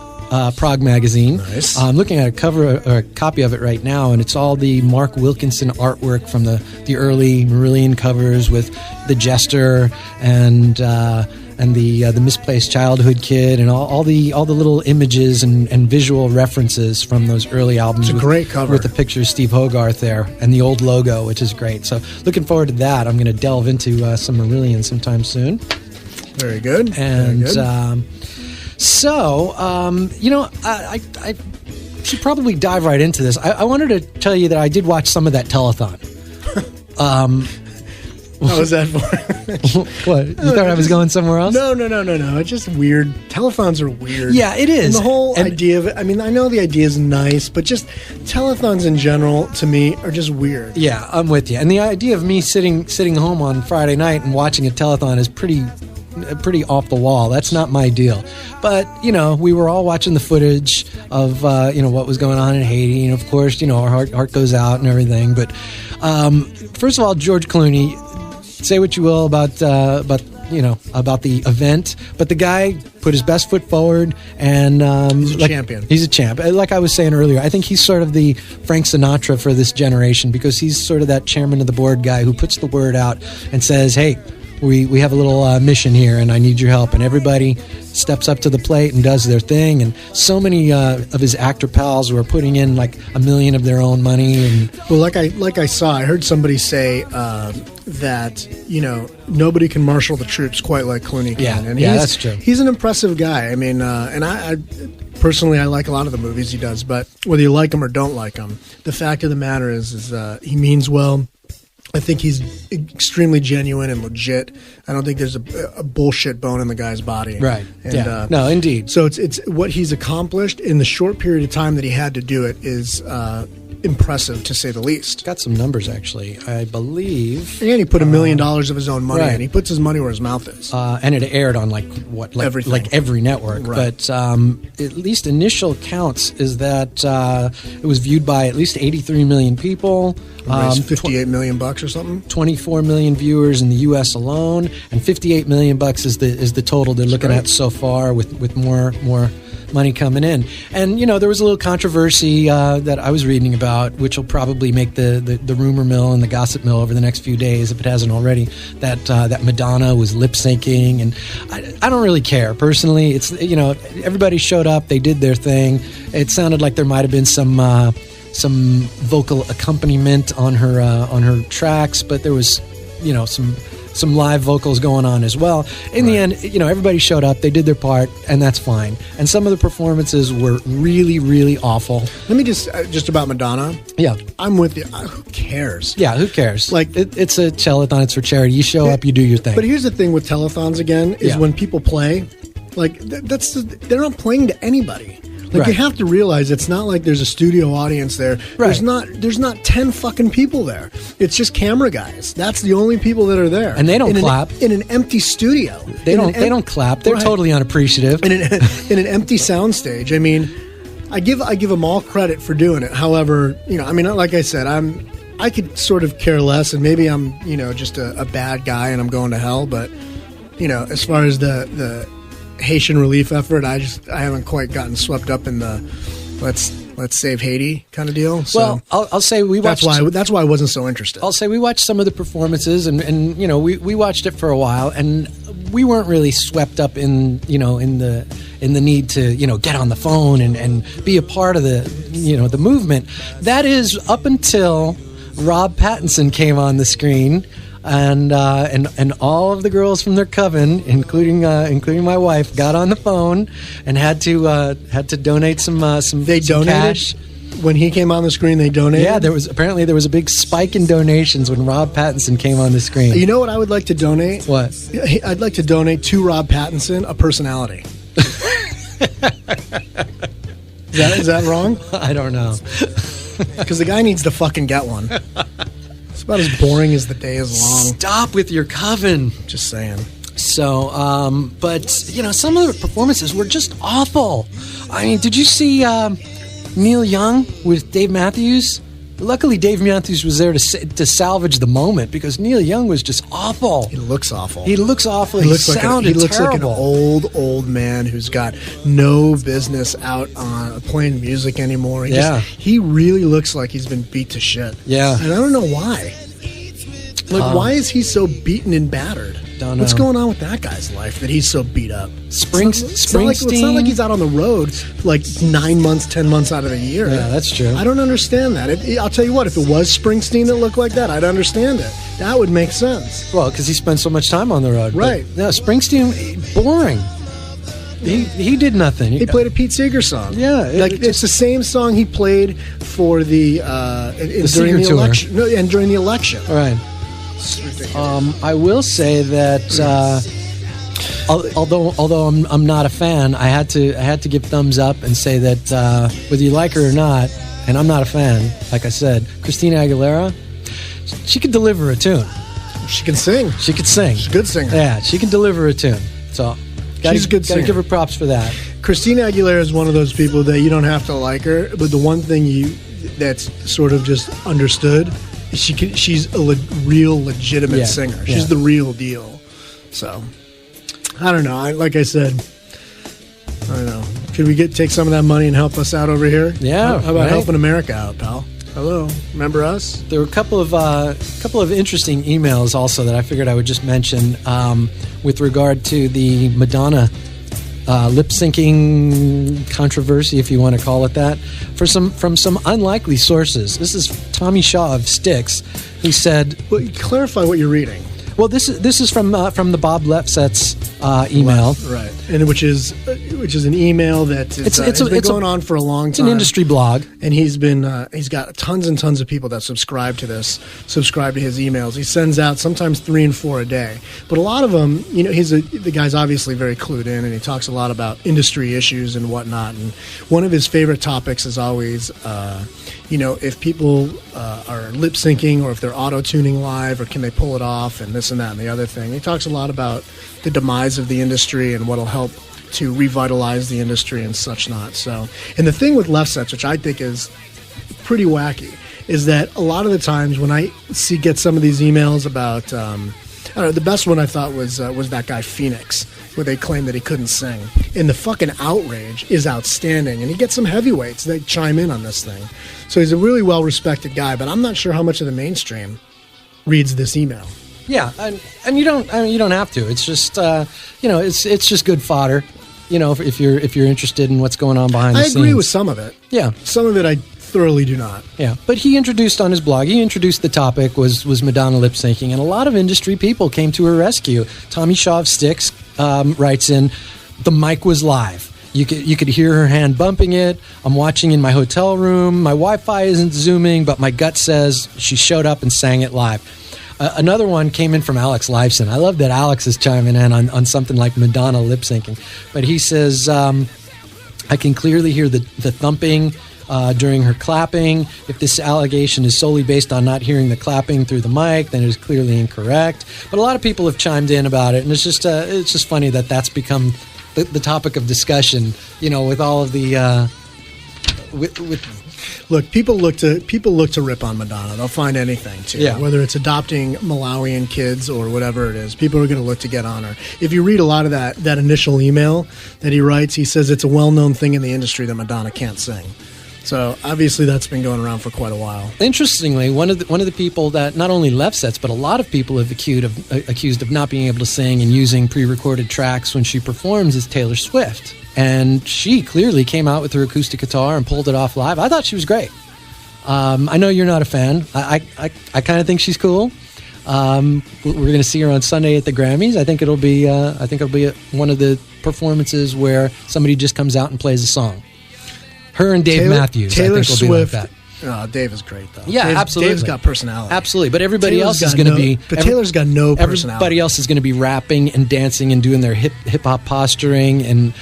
Prog magazine. Nice. I'm looking at a copy of it right now, and it's all the Mark Wilkinson artwork from the early Marillion covers with the Jester and the Misplaced Childhood Kid and all the little images and visual references from those early albums. It's a great cover with the picture of Steve Hogarth there and the old logo, which is great. So looking forward to that. I'm going to delve into some Marillion sometime soon. Very good. And Very good. I should probably dive right into this. I wanted to tell you that I did watch some of that telethon. How was that for? What? You thought I was going somewhere else? No. It's just weird. Telethons are weird. Yeah, it is. And the whole idea of it, I mean, I know the idea is nice, but just telethons in general, to me, are just weird. Yeah, I'm with you. And the idea of me sitting home on Friday night and watching a telethon is pretty off the wall. That's not my deal. But, we were all watching the footage of, what was going on in Haiti. And, of course, our heart goes out and everything. But, first of all, George Clooney, say what you will about the event, but the guy put his best foot forward, and he's a champion. He's a champ. Like I was saying earlier, I think he's sort of the Frank Sinatra for this generation, because he's sort of that chairman of the board guy who puts the word out and says, hey, we have a little mission here, and I need your help. And everybody steps up to the plate and does their thing. And so many of his actor pals were putting in like $1 million of their own money. And well, like I heard somebody say that nobody can marshal the troops quite like Clooney can. Yeah, and that's true. He's an impressive guy. I mean, and I personally, I like a lot of the movies he does. But whether you like him or don't like him, the fact of the matter is he means well. I think he's extremely genuine and legit. I don't think there's a bullshit bone in the guy's body. Right. And, yeah. No, indeed. So it's what he's accomplished in the short period of time that he had to do it is impressive, to say the least. Got some numbers, actually. I believe. And he put $1 million of his own money, right. And he puts his money where his mouth is. And it aired on everything. Like every network. Right. But at least initial counts is that it was viewed by at least 83 million people. $58 million or something. 24 million viewers in the U.S. alone, and $58 million is the total they're looking at so far, with more money coming in. And there was a little controversy that I was reading about, which will probably make the rumor mill and the gossip mill over the next few days, if it hasn't already. That Madonna was lip syncing, and I don't really care personally. It's everybody showed up, they did their thing. It sounded like there might have been some vocal accompaniment on her tracks, but there was some live vocals going on as well. In the end, everybody showed up, they did their part, and that's fine. And some of the performances were really, really awful. Let me just about Madonna. Yeah, I'm with you. Who cares? Yeah, who cares? Like it's a telethon, it's for charity. You show up, you do your thing. But here's the thing with telethons again is when people play, like they're not playing to anybody. Like right. You have to realize it's not like there's a studio audience there. Right. There's not 10 fucking people there. It's just camera guys. That's the only people that are there. And they don't clap in an empty studio. They don't clap. They're totally unappreciative. In an empty soundstage. I mean, I give them all credit for doing it. However, like I said, I could sort of care less, and maybe I'm just a bad guy and I'm going to hell. But as far as the Haitian relief effort, I haven't quite gotten swept up in the let's save Haiti kind of deal. So well, I'll say we watched. That's why I wasn't so interested. I'll say we watched some of the performances, and we watched it for a while, and we weren't really swept up in the need to get on the phone and be a part of the movement. That is up until Rob Pattinson came on the screen. And all of the girls from their coven, including my wife, got on the phone and had to donate some they some donated cash. when he came on the screen, they donated? Yeah, there was a big spike in donations when Rob Pattinson came on the screen. You know what I would like to donate? What? I'd like to donate to Rob Pattinson a personality. Is that wrong? I don't know. Because the guy needs to fucking get one. It's about as boring as the day is long. Stop with your coven. Just saying. So, but, some of the performances were just awful. I mean, did you see Neil Young with Dave Matthews? Luckily, Dave Matthews was there to salvage the moment because Neil Young was just awful. He looks awful. He looks awful. He looks like an terrible. old man who's got no business out on playing music anymore. He really looks like he's been beat to shit. Yeah. And I don't know why. Why is he so beaten and battered? Don't know. What's going on with that guy's life that he's so beat up? Springsteen? It's not like he's out on the road like 9 months, 10 months out of the year. Yeah, that's true. I don't understand that. I'll tell you what, if it was Springsteen that looked like that, I'd understand it. That would make sense. Well, because he spent so much time on the road. Right. But, no, Springsteen, boring. He did nothing. He played a Pete Seeger song. Yeah. It's the same song he played for during the tour. election. No, and during the election. All right. I will say that although I'm not a fan, I had to give thumbs up and say that whether you like her or not, and I'm not a fan, like I said, Christina Aguilera, she could deliver a tune. She can sing. She could sing. She's a good singer. Yeah, she can deliver a tune. So she's a good singer. Gotta give her props for that. Christina Aguilera is one of those people that you don't have to like her, but the one thing that's sort of just understood. She's a real legitimate singer. She's the real deal. So, I don't know. Like I said, I don't know. Could we take some of that money and help us out over here? Yeah. How about helping America out, pal? Hello. Remember us? There were a couple of interesting emails also that I figured I would just mention with regard to the Madonna lip syncing controversy, if you want to call it that, from some unlikely sources. This is Tommy Shaw of Styx. He said, "Well, clarify what you're reading." Well, this is from the Bob Lefsetz email, right? And which is an email that has been going on for a long time. It's an industry blog, and he's got tons and tons of people that subscribe to his emails. He sends out sometimes 3 and 4 a day, but a lot of them, the guy's obviously very clued in, and he talks a lot about industry issues and whatnot. And one of his favorite topics is always, if people are lip syncing or if they're auto tuning live or can they pull it off and this and that and the other thing. He talks a lot about the demise of the industry and what'll help to revitalize the industry and such not. So, and the thing with Lefsetz, which I think is pretty wacky, is that a lot of the times when I get some of these emails about, I don't know, the best one I thought was that guy Phoenix, where they claim that he couldn't sing. And the fucking outrage is outstanding. And he gets some heavyweights that chime in on this thing. So he's a really well-respected guy, but I'm not sure how much of the mainstream reads this email. Yeah, and you don't have to. It's just it's just good fodder. If you're interested in what's going on behind the scenes. I agree with some of it. Yeah, some of it I thoroughly do not. Yeah, but he introduced on his blog. He introduced the topic was Madonna lip syncing, and a lot of industry people came to her rescue. Tommy Shaw of Styx writes in, "The mic was live. You could hear her hand bumping it. I'm watching in my hotel room. My Wi-Fi isn't zooming, but my gut says she showed up and sang it live." Another one came in from Alex Lifeson. I love that Alex is chiming in on something like Madonna lip syncing. But he says, I can clearly hear the thumping during her clapping. If this allegation is solely based on not hearing the clapping through the mic, then it is clearly incorrect. But a lot of people have chimed in about it, and it's just funny that that's become the topic of discussion. With all of the Look, people look to rip on Madonna. They'll find anything to. Yeah. Whether it's adopting Malawian kids or whatever it is, people are going to look to get on her. If you read a lot of that initial email that he writes, he says it's a well-known thing in the industry that Madonna can't sing. So obviously that's been going around for quite a while. Interestingly, one of the people that not only Lefsetz, but a lot of people have accused of not being able to sing and using pre-recorded tracks when she performs is Taylor Swift. And she clearly came out with her acoustic guitar and pulled it off live. I thought she was great. I know you're not a fan. I kind of think she's cool. We're going to see her on Sunday at the Grammys. I think it'll be one of the performances where somebody just comes out and plays a song. Her and Dave Matthews, Taylor I think, will Swift. be like that. Oh, Dave is great, though. Yeah, absolutely. Dave's got personality. Absolutely, but everybody Taylor's else is got going to be. But Taylor's got no personality. Everybody else is going to be rapping and dancing and doing their hip hop posturing and.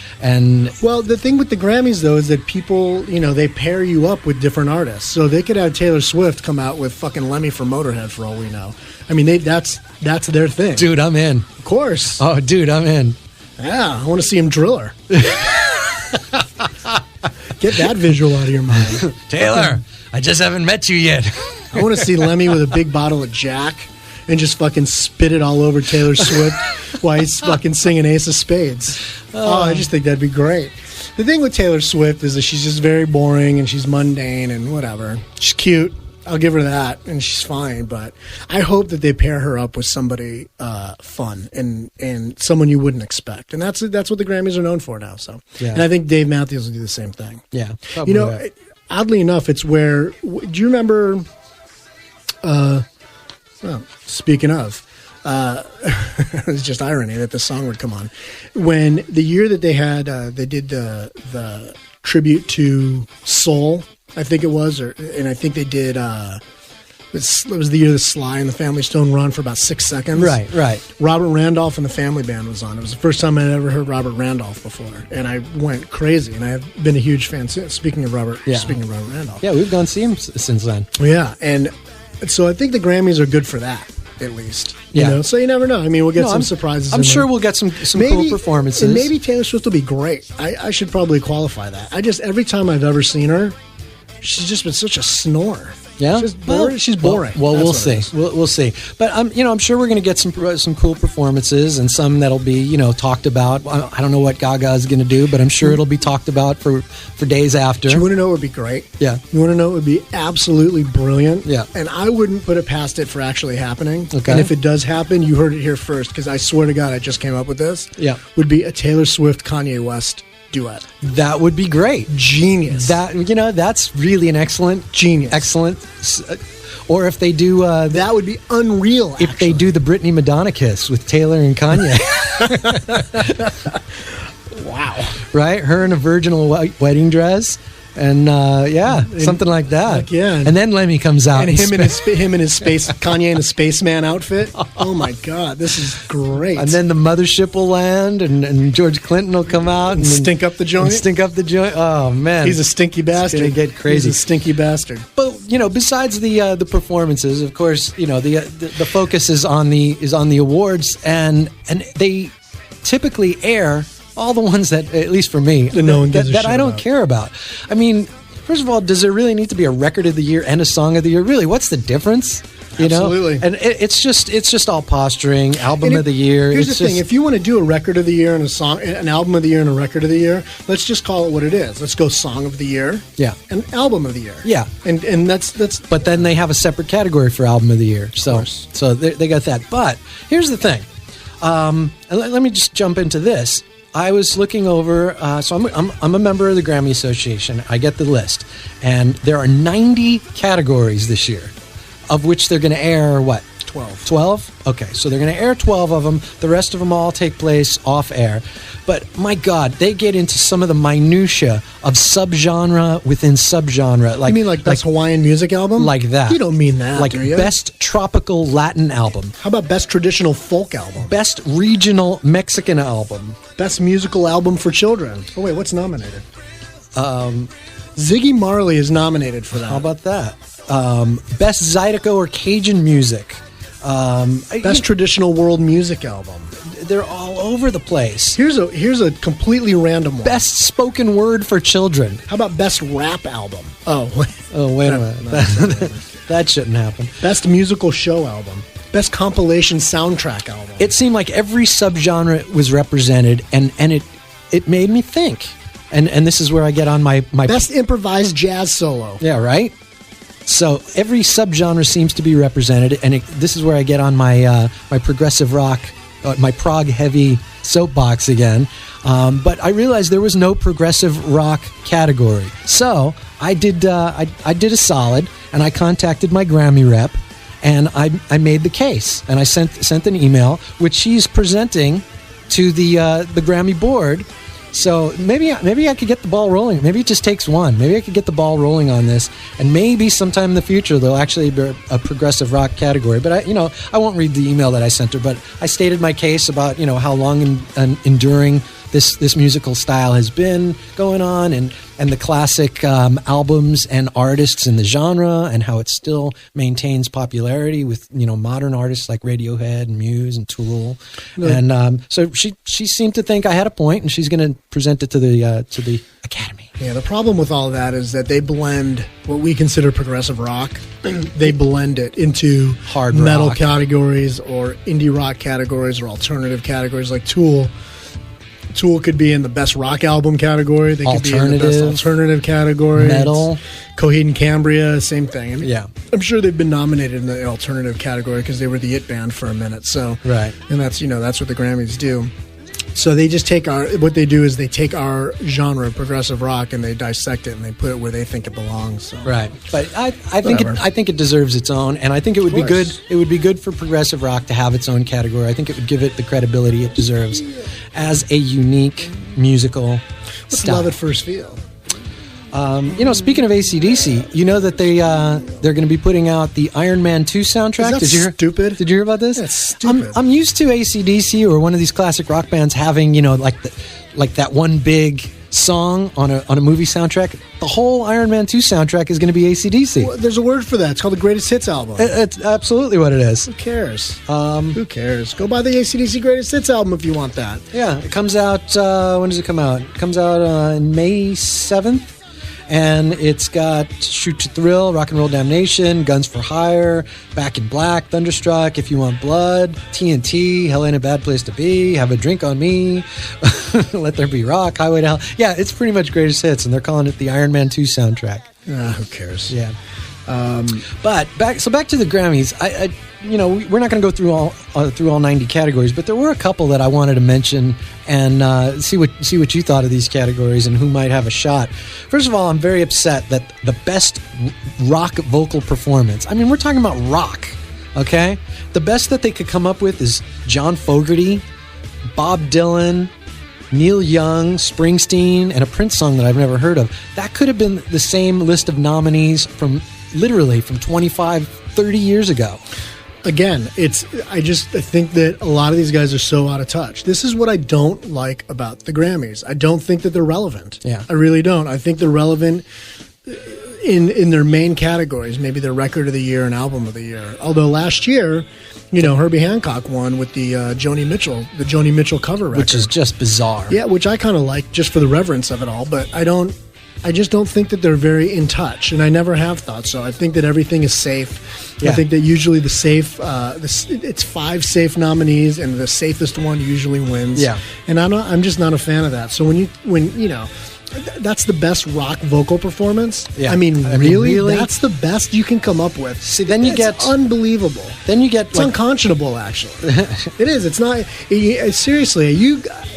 Well, the thing with the Grammys though is that people, they pair you up with different artists. So they could have Taylor Swift come out with fucking Lemmy from Motorhead for all we know. I mean, that's their thing. Dude, I'm in. Of course. Oh, dude, I'm in. Yeah, I want to see him drill her. Get that visual out of your mind. Taylor, I just haven't met you yet. I want to see Lemmy with a big bottle of Jack and just fucking spit it all over Taylor Swift while he's fucking singing Ace of Spades. Oh, I just think that'd be great. The thing with Taylor Swift is that she's just very boring and she's mundane and whatever. She's cute. I'll give her that, and she's fine. But I hope that they pair her up with somebody fun and someone you wouldn't expect. And that's what the Grammys are known for now. So, yeah. And I think Dave Matthews will do the same thing. Yeah, probably. Oddly enough, it's where. Do you remember? Well, speaking of, it's just irony that this song would come on when the year that they had they did the tribute to Soul. I think it was, and I think they did. It was the year the Sly and the Family Stone run for about 6 seconds. Right. Robert Randolph and the Family Band was on. It was the first time I'd ever heard Robert Randolph before, and I went crazy. And I've been a huge fan since. Speaking of Robert Randolph, yeah, we've gone see him since then. Yeah, and so I think the Grammys are good for that. At least, Yeah. So you never know. I mean, we'll get some surprises. I'm sure we'll get some cool performances. And maybe Taylor Swift will be great. I should probably qualify that. Every time I've ever seen her, she's just been such a snore. Yeah, she's boring. She's boring. Well, we'll see. We'll see. But I'm sure we're going to get some cool performances and some that'll be talked about. I don't know what Gaga is going to do, but I'm sure it'll be talked about for days after. Do you want to know what would be great? Yeah. You want to know what would be absolutely brilliant? Yeah. And I wouldn't put it past it for actually happening. Okay. And if it does happen, you heard it here first because I swear to God, I just came up with this. Yeah. Would be a Taylor Swift Kanye West duet. That would be great. Genius. That's really an excellent genius. Excellent. Or if they do, that would be unreal. If they do the Britney Madonna kiss with Taylor and Kanye, wow! Right, her in a virginal wedding dress, and something like that. Heck yeah! And then Lemmy comes out, and him in his space, Kanye in the spaceman outfit. Oh my God, this is great! And then the mothership will land, and George Clinton will come out and stink up the joint. Oh man, he's a stinky bastard. It's gonna get crazy. He's a stinky bastard. But besides the performances, of course, the focus is on the awards, and they typically air all the ones that, at least for me, that I don't care about. I mean, first of all, does there really need to be a record of the year and a song of the year? Really, what's the difference? Absolutely. And it's just all posturing. Album of the year. Here's the thing: if you want to do a record of the year and a song, an album of the year and a record of the year, let's just call it what it is. Let's go song of the year. Yeah. And album of the year. Yeah. And that's. But then they have a separate category for album of the year. So they got that. But here's the thing. Let me just jump into this. I was looking over, so I'm a member of the Grammy Association. I get the list, and there are 90 categories this year, of which they're going to air what? 12. 12? Okay, so they're going to air 12 of them. The rest of them all take place off air. But my God, they get into some of the minutia of subgenre within subgenre. You mean like best Hawaiian music album? Like that. You don't mean that, like do you? Best tropical Latin album. How about best traditional folk album? Best regional Mexican album. Best musical album for children. Oh wait, what's nominated? Ziggy Marley is nominated for that. How about that? Best Zydeco or Cajun music. Best traditional world music album. They're all over the place. Here's a completely random one. Best spoken word for children. How about best rap album? Oh wait a minute. That shouldn't happen. Best musical show album. Best compilation soundtrack album. It seemed like every subgenre was represented, and it made me think. And this is where I get on my best improvised jazz solo. Yeah, right. So every subgenre seems to be represented, and this is where I get on my my progressive rock, my prog heavy soapbox again. But I realized there was no progressive rock category, so I did a solid, and I contacted my Grammy rep, and I made the case, and I sent an email which she's presenting to the Grammy board, So maybe I could get the ball rolling. Maybe it just takes one. Maybe I could get the ball rolling on this, and maybe sometime in the future there'll actually be a progressive rock category. But I won't read the email that I sent her. But I stated my case about how long and enduring this musical style has been going on, and the classic albums and artists in the genre, and how it still maintains popularity with modern artists like Radiohead and Muse and Tool. And so she seemed to think I had a point, and she's going to present it to the Academy. Yeah, the problem with all of that is that they blend what we consider progressive rock. They blend it into hard metal rock categories or indie rock categories or alternative categories like Tool. Tool could be in the best rock album category. They could be in the best alternative category. Metal. Coheed and Cambria, same thing. I mean, yeah. I'm sure they've been nominated in the alternative category because they were the it band for a minute. So, right. And that's what the Grammys do. So they just take our genre, progressive rock, and they dissect it and they put it where they think it belongs. So. Right, but I think it deserves its own, and I think it would be good. It would be good for progressive rock to have its own category. I think it would give it the credibility it deserves as a unique musical style. Love at first feel. Speaking of AC/DC, that they're going to be putting out the Iron Man 2 soundtrack. Is that stupid? Did you hear about this? That's stupid. I'm used to AC/DC or one of these classic rock bands having like that one big song on a movie soundtrack. The whole Iron Man 2 soundtrack is going to be AC/DC. Well, there's a word for that. It's called the Greatest Hits album. It's absolutely what it is. Who cares? Who cares? Go buy the AC/DC Greatest Hits album if you want that. Yeah, it comes out. When does it come out? It comes out on May 7th. And it's got Shoot to Thrill, Rock and Roll Damnation, Guns for Hire, Back in Black, Thunderstruck, If You Want Blood, TNT, Hell Ain't a Bad Place to Be, Have a Drink on Me, Let There Be Rock, Highway to Hell. Yeah, it's pretty much greatest hits, and they're calling it the Iron Man 2 soundtrack. Who cares? Yeah. But back to the Grammys. We're not going to go through all 90 categories, but there were a couple that I wanted to mention and see what you thought of these categories and who might have a shot. First of all, I'm very upset that the best rock vocal performance. I mean, we're talking about rock, okay? The best that they could come up with is John Fogerty, Bob Dylan, Neil Young, Springsteen, and a Prince song that I've never heard of. That could have been the same list of nominees from 25, 30 years ago. Again, I think that a lot of these guys are so out of touch. This is what I don't like about the Grammys. I don't think that they're relevant. Yeah. I really don't. I think they're relevant in their main categories, maybe their record of the year and album of the year. Although last year, Herbie Hancock won with the Joni Mitchell cover record. Which is just bizarre. Yeah, which I kind of like just for the reverence of it all, but I just don't think that they're very in touch, and I never have thought so. I think that everything is safe. Yeah. I think that usually the safe, it's 5 safe nominees, and the safest one usually wins. Yeah, and I'm just not a fan of that. So when that's the best rock vocal performance. Yeah. I mean, really, that's the best you can come up with. See, then you get unbelievable. Then you get it's unconscionable. Actually, it is. It's not. Seriously,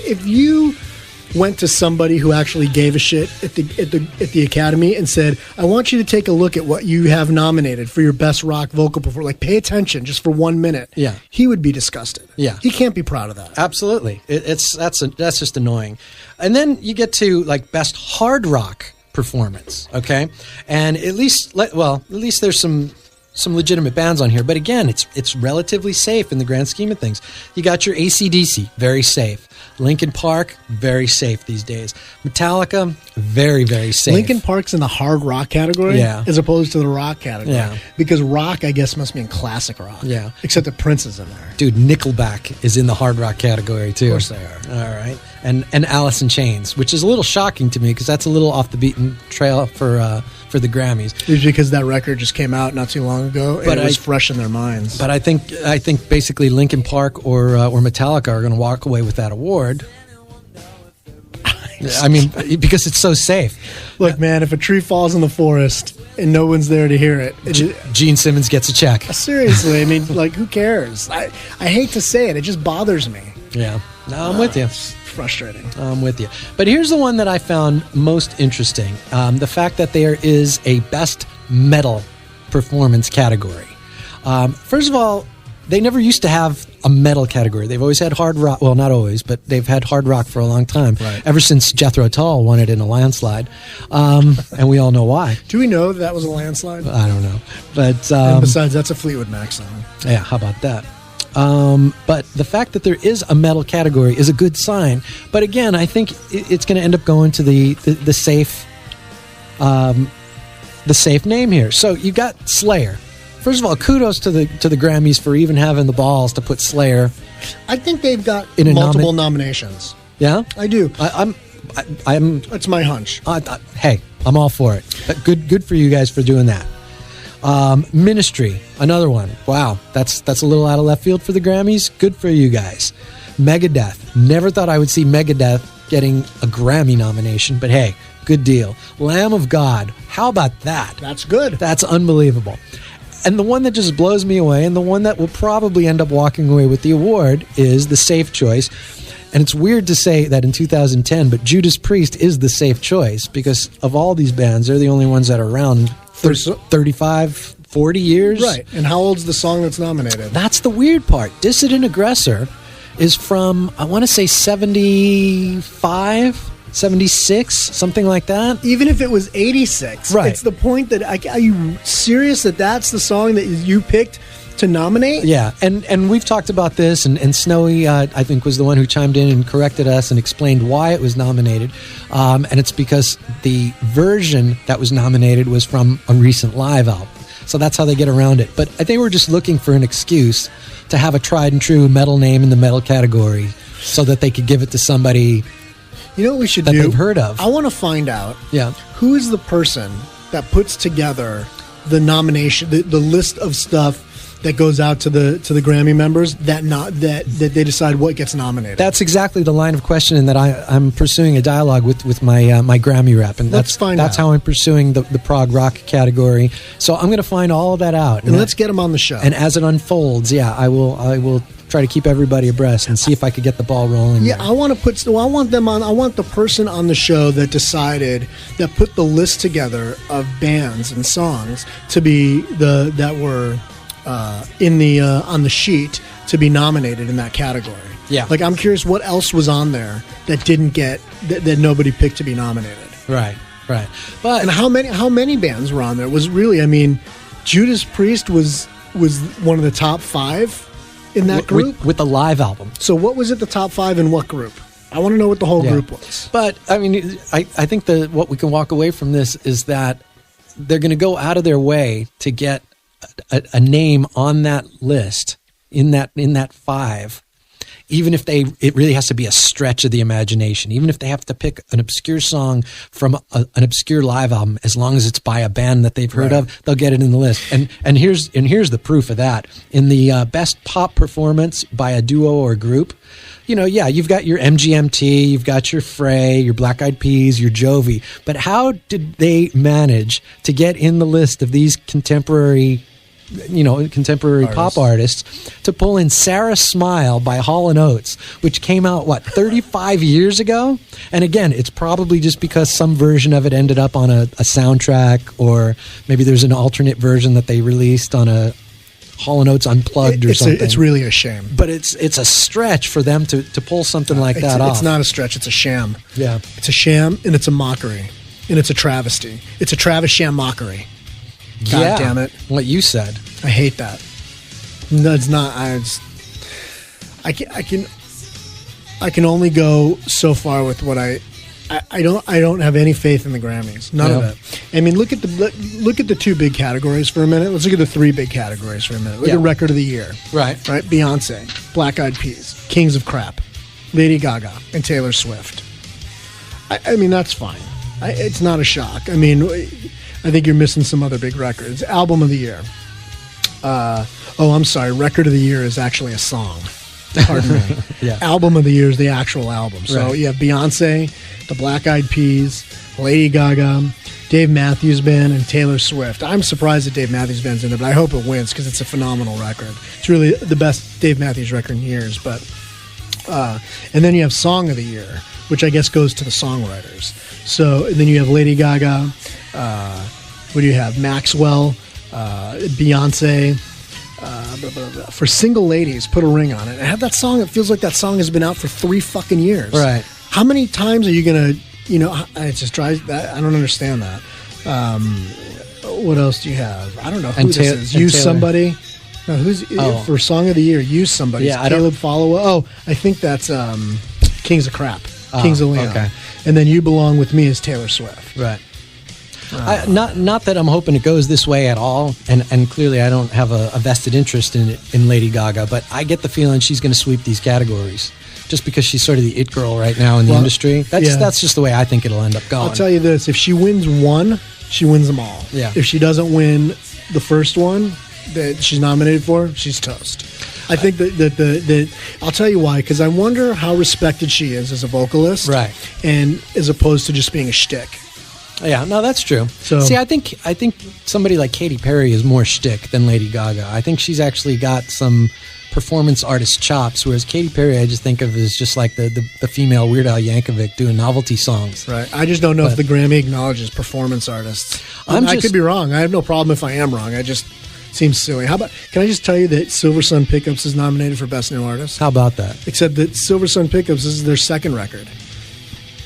if you went to somebody who actually gave a shit at the Academy and said, I want you to take a look at what you have nominated for your best rock vocal performance. Like, pay attention just for 1 minute. Yeah. He would be disgusted. Yeah. He can't be proud of that. Absolutely. That's just annoying. And then you get to like best hard rock performance. Okay. And at least there's some legitimate bands on here, but again, it's relatively safe in the grand scheme of things. You got your AC/DC, very safe. Linkin Park, very safe these days. Metallica, very, very safe. Linkin Park's in the hard rock category, as opposed to the rock category. Yeah. Because rock, I guess, must mean classic rock. Yeah. Except that Prince is in there. Dude, Nickelback is in the hard rock category too. Of course they are. All right. And Alice in Chains, which is a little shocking to me because that's a little off the beaten trail for the Grammys. It's because that record just came out not too long ago, and it was fresh in their minds. But I think basically Linkin Park or Metallica are going to walk away with that award. I mean, because it's so safe. Look, man, if a tree falls in the forest and no one's there to hear it, Gene Simmons gets a check. Seriously, I mean, like, who cares? I hate to say it. It just bothers me. Yeah. No, I'm with you. It's frustrating. I'm with you. But here's the one that I found most interesting. The fact that there is a best metal performance category. First of all, they never used to have a metal category. They've always had hard rock. Well, not always, but they've had hard rock for a long time. Right. Ever since Jethro Tull won it in a landslide. And we all know why. Do we know that was a landslide? I don't know. But and besides, that's a Fleetwood Mac song. yeah, how about that? But the fact that there is a metal category is a good sign. But again, I think it's going to end up going to the safe name here. So you got Slayer. First of all, kudos to the Grammys for even having the balls to put Slayer. I think they've got In a multiple nominations. Yeah, I do. I'm. That's my hunch. Hey, I'm all for it. Good for you guys for doing that. Ministry, another one. Wow, that's a little out of left field for the Grammys. Good for you guys. Megadeth. Never thought I would see Megadeth getting a Grammy nomination, but hey, good deal. Lamb of God. How about that? That's good. That's unbelievable. And the one that just blows me away, and the one that will probably end up walking away with the award, is the safe choice. And it's weird to say that in 2010, but Judas Priest is the safe choice because of all these bands, they're the only ones that are around 35, 40 years. Right. And how old's the song that's nominated? That's the weird part. Dissident Aggressor is from, I want to say 75, 76, something like that. Even if it was 86, right. It's the point that, are you serious that that's the song that you picked to nominate? Yeah, and we've talked about this, and Snowy, I think, was the one who chimed in and corrected us and explained why it was nominated. And it's because the version that was nominated was from a recent live album. So that's how they get around it. But I think we're just looking for an excuse to have a tried and true metal name in the metal category so that they could give it to somebody you know what we should that do? they've heard of. I want to find out Yeah. who is the person that puts together the nomination, the list of stuff that goes out to the Grammy members that they decide what gets nominated. That's exactly the line of questioning that I'm pursuing a dialogue with my my Grammy rep, and that's how I'm pursuing the prog rock category. So I'm going to find all of that out, and let's get them on the show. And as it unfolds, yeah, I will try to keep everybody abreast and see if I could get the ball rolling. Yeah, there. I want the person on the show that put the list together of bands and songs to be that were on the sheet to be nominated in that category. Yeah. Like, I'm curious what else was on there that didn't get that nobody picked to be nominated. Right. But and how many bands were on there? Was really, I mean, Judas Priest was one of the top 5 in that group with the live album. So what was it, the top 5 in what group? I want to know what the whole group was. But I mean, I think what we can walk away from this is that they're going to go out of their way to get a name on that list in that 5, even if it really has to be a stretch of the imagination, even if they have to pick an obscure song from an obscure live album, as long as it's by a band that they've heard of, they'll get it in the list. And here's the proof of that. In the best pop performance by a duo or group, you've got your MGMT, you've got your Fray, your Black Eyed Peas, your Jovi. But how did they manage to get in the list of these contemporary pop artists to pull in Sarah Smile by Hall & Oates, which came out, 35 years ago? And again, it's probably just because some version of it ended up on a soundtrack, or maybe there's an alternate version that they released on a Hall & Oates Unplugged or something. It's really a shame. But it's a stretch for them to pull something like that off. It's not a stretch, it's a sham. Yeah. It's a sham, and it's a mockery. And it's a travesty. It's a Travis sham mockery. God damn it. What you said. I hate that. No, it's not. I can only go so far with what I don't have any faith in the Grammys. None of it. I mean, look at the 2 big categories for a minute. Let's look at the 3 big categories for a minute. Look at Record of the Year. Right. Beyonce, Black Eyed Peas, Kings of Crap, Lady Gaga, and Taylor Swift. I mean, that's fine. It's not a shock. I mean, I think you're missing some other big records. Album of the Year. I'm sorry. Record of the Year is actually a song. Pardon me. Yeah. Album of the Year is the actual album. So you have Beyonce, the Black Eyed Peas, Lady Gaga, Dave Matthews Band, and Taylor Swift. I'm surprised that Dave Matthews Band's in there, but I hope it wins because it's a phenomenal record. It's really the best Dave Matthews record in years. But and then you have Song of the Year, which I guess goes to the songwriters. So and then you have Lady Gaga. What do you have? Maxwell, Beyonce. for Single Ladies, Put a Ring on It. I have that song. It feels like that song has been out for 3 fucking years. Right. How many times are you going to, it just drives that. I don't understand that. What else do you have? I don't know who this is. Use Taylor. Somebody. No, who's for Song of the Year? Use Somebody. Yeah, Caleb Follow. Oh, I think that's Kings of Crap. Kings of Leon. Okay. And then You Belong With Me is Taylor Swift. Right. Not that I'm hoping it goes this way at all, and clearly I don't have a vested interest in Lady Gaga, but I get the feeling she's going to sweep these categories just because she's sort of the it girl right now in the industry. That's just the way I think it'll end up going. I'll tell you this: if she wins one, she wins them all. Yeah. If she doesn't win the first one that she's nominated for, she's toast. I think that I'll tell you why, because I wonder how respected she is as a vocalist, right? And as opposed to just being a shtick. Yeah, no, that's true. So, see, I think somebody like Katy Perry is more shtick than Lady Gaga. I think she's actually got some performance artist chops, whereas Katy Perry I just think of as just like the female Weird Al Yankovic doing novelty songs. Right. I just don't know if the Grammy acknowledges performance artists. I could be wrong. I have no problem if I am wrong. I just seems silly. Can I just tell you that Silver Sun Pickups is nominated for Best New Artist? How about that? Except that Silver Sun Pickups is their second record.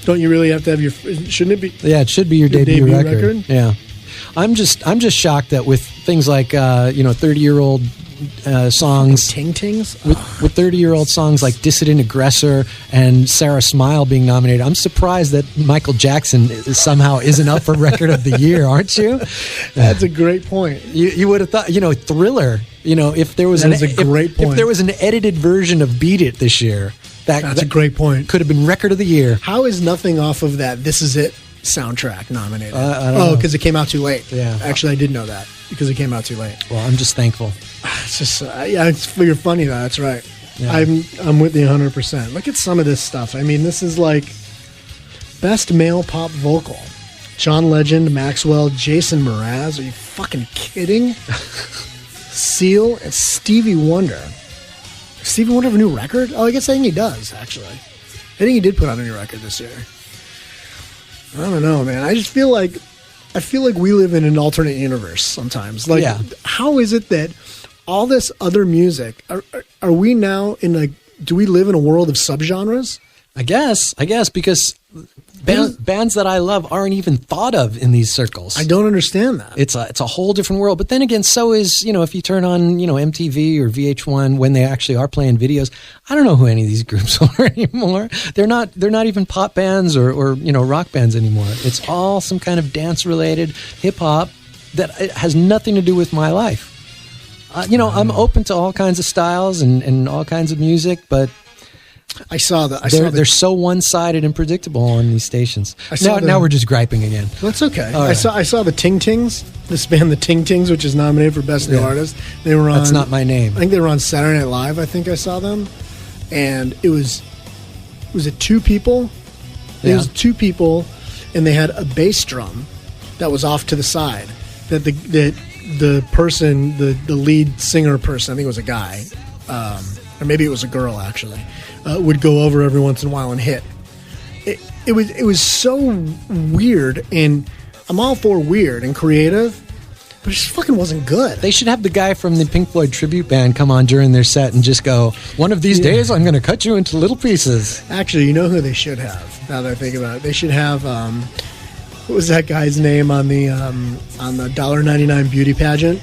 Don't you really have to have shouldn't it be? Yeah, it should be your debut record. Yeah. I'm just shocked that with things like 30-year-old songs, Ting-Tings with 30-year-old songs like Dissident Aggressor and Sarah Smile being nominated. I'm surprised that Michael Jackson somehow isn't up for Record of the Year, aren't you? That's a great point. You would have thought, Thriller, if there was if there was an edited version of Beat It this year, that's a great point. Could have been Record of the Year. How is nothing off of that This Is It soundtrack nominated? I don't know. Because it came out too late. Yeah. Actually, I did know that because it came out too late. Well, I'm just thankful. It's just, you're funny though. That's right. Yeah. I'm with you 100%. Look at some of this stuff. I mean, this is like Best Male Pop Vocal. John Legend, Maxwell, Jason Mraz. Are you fucking kidding? Seal and Stevie Wonder. Stevie Wonder have a new record? Oh, I think he does, actually. I think he did put out a new record this year. I don't know, man. I just feel like we live in an alternate universe sometimes. Like, how is it that all this other music, are we now in do we live in a world of subgenres? I guess, because bands that I love aren't even thought of in these circles. I don't understand that. It's a whole different world. But then again, so is, if you turn on, MTV or VH1 when they actually are playing videos, I don't know who any of these groups are anymore. They're not even pop bands or rock bands anymore. It's all some kind of dance related hip hop that has nothing to do with my life. I'm open to all kinds of styles and all kinds of music, but they're so one-sided and predictable on these stations. Now we're just griping again. That's okay. Right. I saw the Ting-Tings, this band, the Ting-Tings, which is nominated for Best New Artist. They were on. That's not my name. I think they were on Saturday Night Live. I think I saw them, and it was it two people? It was two people, and they had a bass drum that was off to the side. That the person, the lead singer person, I think it was a guy, or maybe it was a girl actually. Would go over every once in a while and hit. It was so weird, and I'm all for weird and creative, but it just fucking wasn't good. They should have the guy from the Pink Floyd tribute band come on during their set and just go, one of these days I'm going to cut you into little pieces. Actually, you know who they should have, now that I think about it? They should have, what was that guy's name on the $1.99 beauty pageant?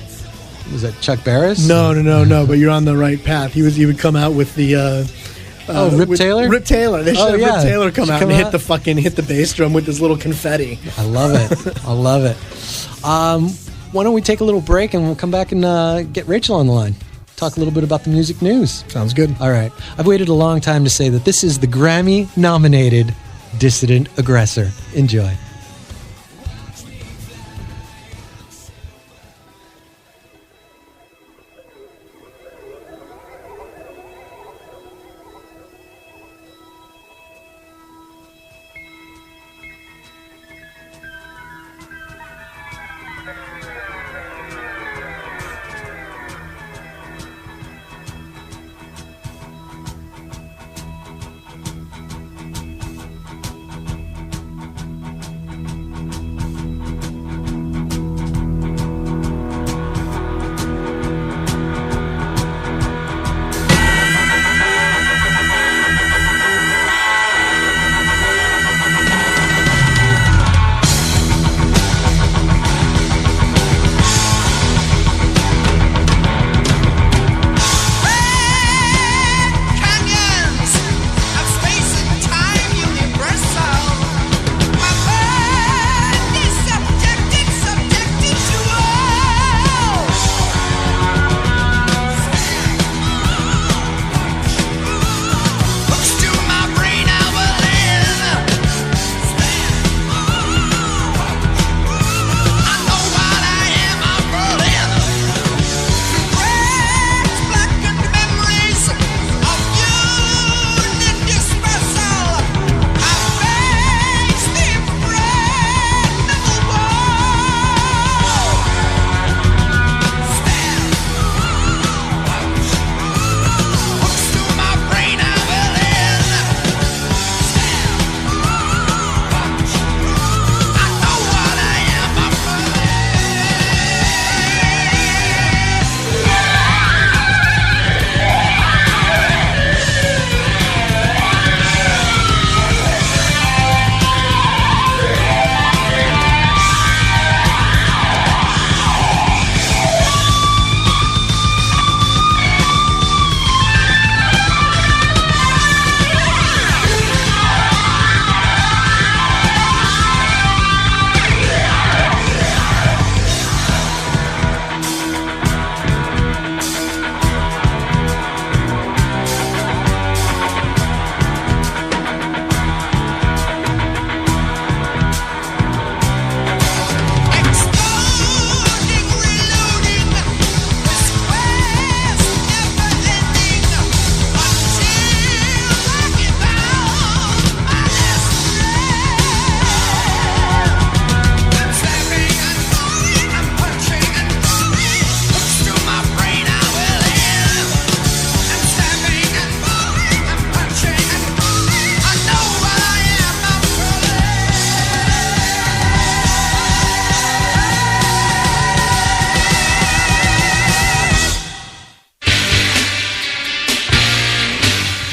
Was that Chuck Barris? No, but you're on the right path. He would come out with the... Rip Taylor? Rip Taylor. They should have Rip Taylor come out and hit the bass drum with this little confetti. I love it. I love it. Why don't we take a little break and we'll come back and get Rachel on the line. Talk a little bit about the music news. Sounds good. All right. I've waited a long time to say that this is the Grammy-nominated Dissident Aggressor. Enjoy.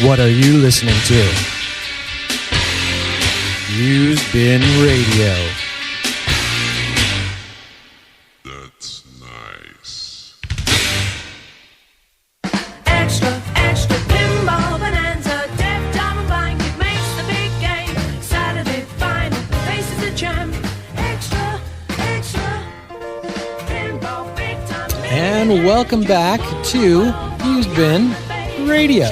What are you listening to? Used Bin Radio. That's nice. Extra, extra, pinball bonanza, Def Jam Blanket makes the big game. Saturday final, faces the champ. Extra, extra, pinball big time. And welcome back to Used Bin Radio.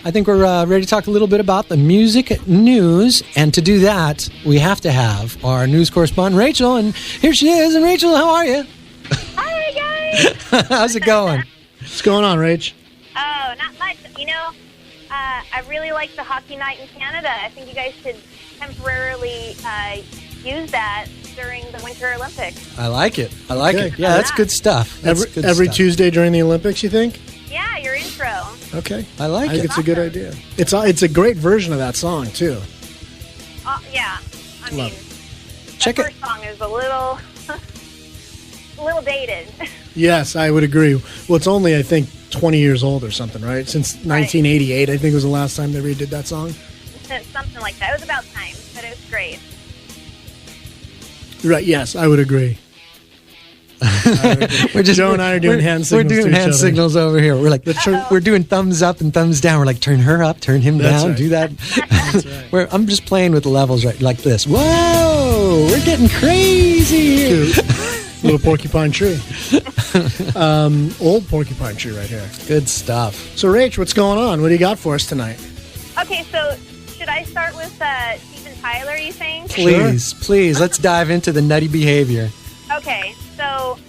I think we're ready to talk a little bit about the music news, and to do that, we have to have our news correspondent, Rachel, and here she is. And Rachel, how are you? Hi, guys. How's it going? What's going on, Rach? Oh, not much. You know, I really like the hockey night in Canada. I think you guys should temporarily use that during the Winter Olympics. I like it. I like it. Yeah, that's good stuff. That's good Every stuff. Tuesday during the Olympics, you think? Yeah, your intro. Okay. I like I think it. it's a good idea. It's a great version of that song, too. Yeah. I mean, Check the it. first song is a little dated. Yes, I would agree. Well, it's only, I think, 20 years old or something, right? Since 1988, I think was the last time they redid that song. Something like that. It was about time, but it was great. Right, yes, I would agree. Joe and I are doing hand signals. We're doing to each hand other. signals over here. We're like, we're doing thumbs up and thumbs down. We're like, turn her up, turn him That's down, right. do that. That's right. I'm just playing with the levels right like this. Whoa, we're getting crazy here. Cute. Little porcupine tree. Old porcupine tree right here. Good stuff. So, Rach, what's going on? What do you got for us tonight? Okay, so should I start with Steven Tyler, you think? Please, let's dive into the nutty behavior. Okay, so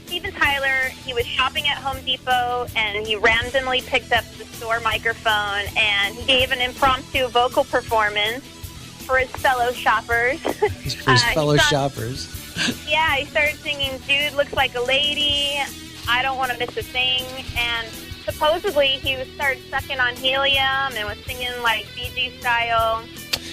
Steven Tyler, he was shopping at Home Depot, and he randomly picked up the store microphone, and he gave an impromptu vocal performance for his fellow shoppers. For his fellow shoppers. Yeah, he started singing, "Dude Looks Like a Lady," "I Don't Want to Miss a Thing," and supposedly he started sucking on helium and was singing like Bee Gees style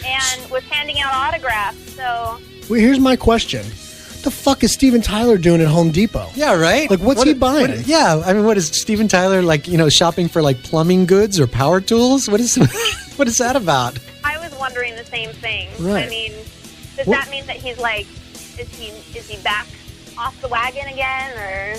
and was handing out autographs, so... Well, here's my question. What the fuck is Steven Tyler doing at Home Depot? Yeah, right? Like, what's he buying? What is Steven Tyler, like, shopping for, like, plumbing goods or power tools? What is that about? I was wondering the same thing. Right. I mean, does that mean that he's like, is he back off the wagon again, or?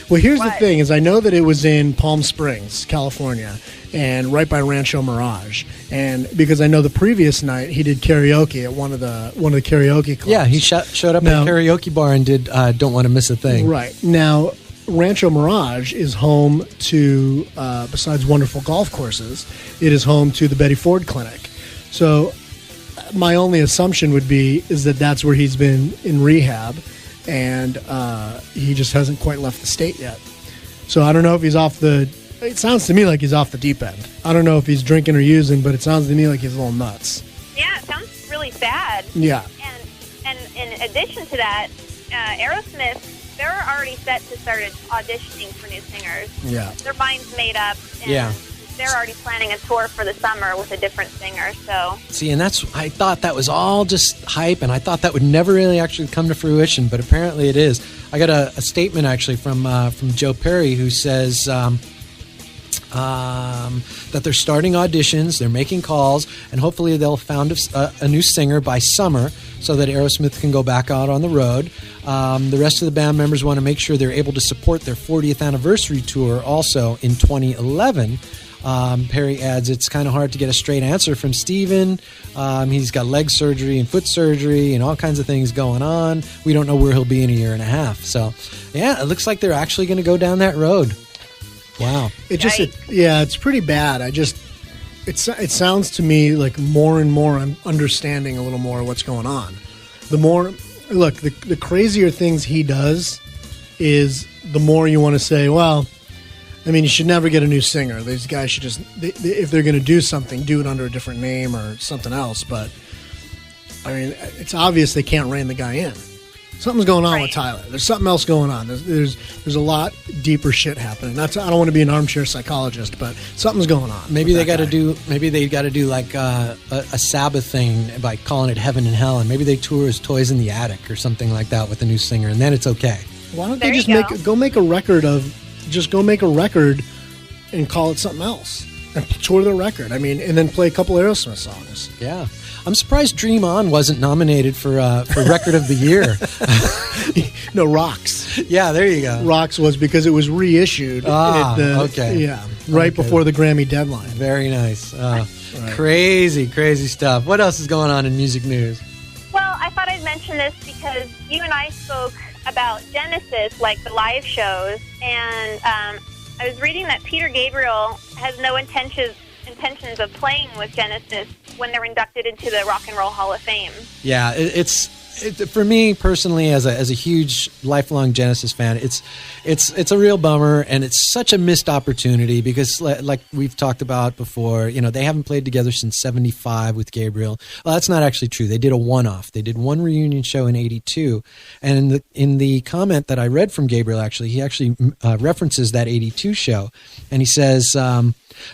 Well, here's the What? thing: is I know that it was in Palm Springs, California, and right by Rancho Mirage. And because I know the previous night he did karaoke at one of the karaoke clubs. Yeah, he showed up at a karaoke bar and did "Don't Want to Miss a Thing." Right now, Rancho Mirage is home to, besides wonderful golf courses, it is home to the Betty Ford Clinic. So my only assumption would be is that that's where he's been in rehab, and he just hasn't quite left the state yet. So I don't know if he's off the... It sounds to me like he's off the deep end. I don't know if he's drinking or using, but it sounds to me like he's a little nuts. Yeah, it sounds really sad. Yeah. And in addition to that, Aerosmith, they're already set to start auditioning for new singers. Yeah. Their mind's made up, and Yeah. they're already planning a tour for the summer with a different singer. So See, and I thought that was all just hype, and I thought that would never really actually come to fruition, but apparently it is. I got a statement actually from Joe Perry, who says that they're starting auditions, they're making calls, and hopefully they'll found a new singer by summer so that Aerosmith can go back out on the road. The rest of the band members want to make sure they're able to support their 40th anniversary tour also in 2011. Perry adds, it's kind of hard to get a straight answer from Steven. He's got leg surgery and foot surgery and all kinds of things going on. We don't know where he'll be in a year and a half. So, yeah, it looks like they're actually going to go down that road. Wow. It's pretty bad. It sounds to me like more and more I'm understanding a little more what's going on. The crazier things he does is the more you want to say, well, I mean, you should never get a new singer. These guys should just, if they're going to do something, do it under a different name or something else. But, I mean, it's obvious they can't rein the guy in. Something's going on with Tyler. There's something else going on. There's a lot deeper shit happening. I don't want to be an armchair psychologist, but something's going on. Maybe they got to do like a Sabbath thing by calling it Heaven and Hell, and maybe they tour as Toys in the Attic or something like that with a new singer, and then it's okay. Why don't they just make a record and call it something else? and tour the record. I mean, and then play a couple Aerosmith songs. Yeah. I'm surprised Dream On wasn't nominated for Record of the Year. No, Rocks. Yeah, there you go. Rocks was because it was reissued. Okay. Yeah, right before the Grammy deadline. Very nice. Crazy, crazy stuff. What else is going on in music news? Well, I thought I'd mention this because you and I spoke about Genesis, like the live shows, and I was reading that Peter Gabriel has no intentions of playing with Genesis when they're inducted into the Rock and Roll Hall of Fame. Yeah, it's for me personally, as a huge lifelong Genesis fan, it's a real bummer, and it's such a missed opportunity because, like we've talked about before, they haven't played together since '75 with Gabriel. Well, that's not actually true. They did a one-off. They did one reunion show in '82, and in the comment that I read from Gabriel, he actually references that '82 show, and he says,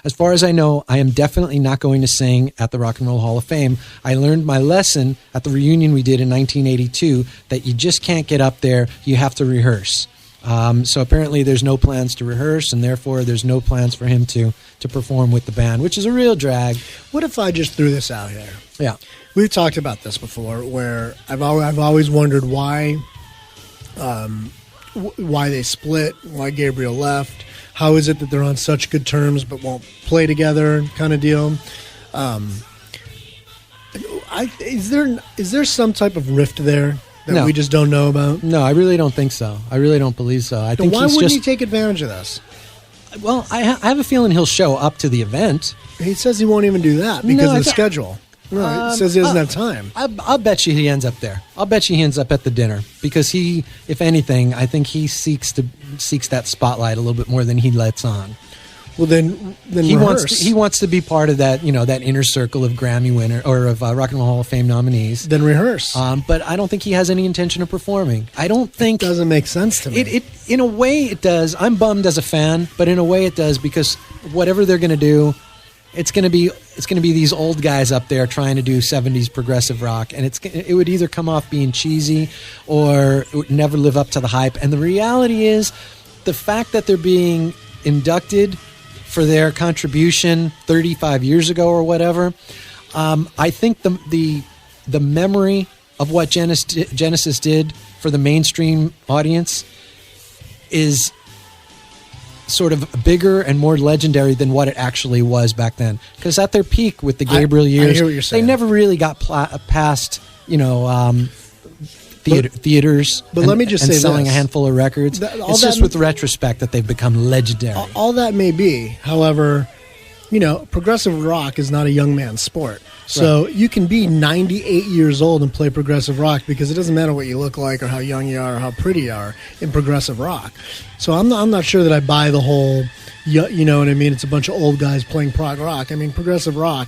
as far as I know, I am definitely not going to sing at the Rock and Roll Hall of Fame. I learned my lesson at the reunion we did in 1982 that you just can't get up there. You have to rehearse. So apparently there's no plans to rehearse, and therefore there's no plans for him to perform with the band, which is a real drag. What if I just threw this out here? Yeah. We've talked about this before, where I've always wondered why they split, why Gabriel left. How is it that they're on such good terms but won't play together, kind of deal? Is there some type of rift there that we just don't know about? No, I really don't think so. I really don't believe so. I think why wouldn't he take advantage of this? Well, I have a feeling he'll show up to the event. He says he won't even do that because of the schedule. No, he says he doesn't have time. I'll bet you he ends up there. I'll bet you he ends up at the dinner because he, if anything, I think he seeks that spotlight a little bit more than he lets on. Well, then he wants to be part of that, that inner circle of Grammy winner or of Rock and Roll Hall of Fame nominees. Then rehearse. But I don't think he has any intention of performing. I don't think it doesn't make sense to me. It in a way it does. I'm bummed as a fan, but in a way it does because whatever they're going to do, it's going to be these old guys up there trying to do 70s progressive rock, and it would either come off being cheesy or it would never live up to the hype. And the reality is, the fact that they're being inducted for their contribution 35 years ago or whatever, I think the memory of what Genesis did for the mainstream audience is sort of bigger and more legendary than what it actually was back then. Because at their peak with the Gabriel years, I hear what you're saying. They never really got past, theaters. But let me just say selling this. a handful of records. It's just with retrospect that they've become legendary. All that may be. However, progressive rock is not a young man's sport. So you can be 98 years old and play progressive rock because it doesn't matter what you look like or how young you are or how pretty you are in progressive rock. So I'm not sure that I buy the whole, you know what I mean? It's a bunch of old guys playing prog rock. I mean, progressive rock,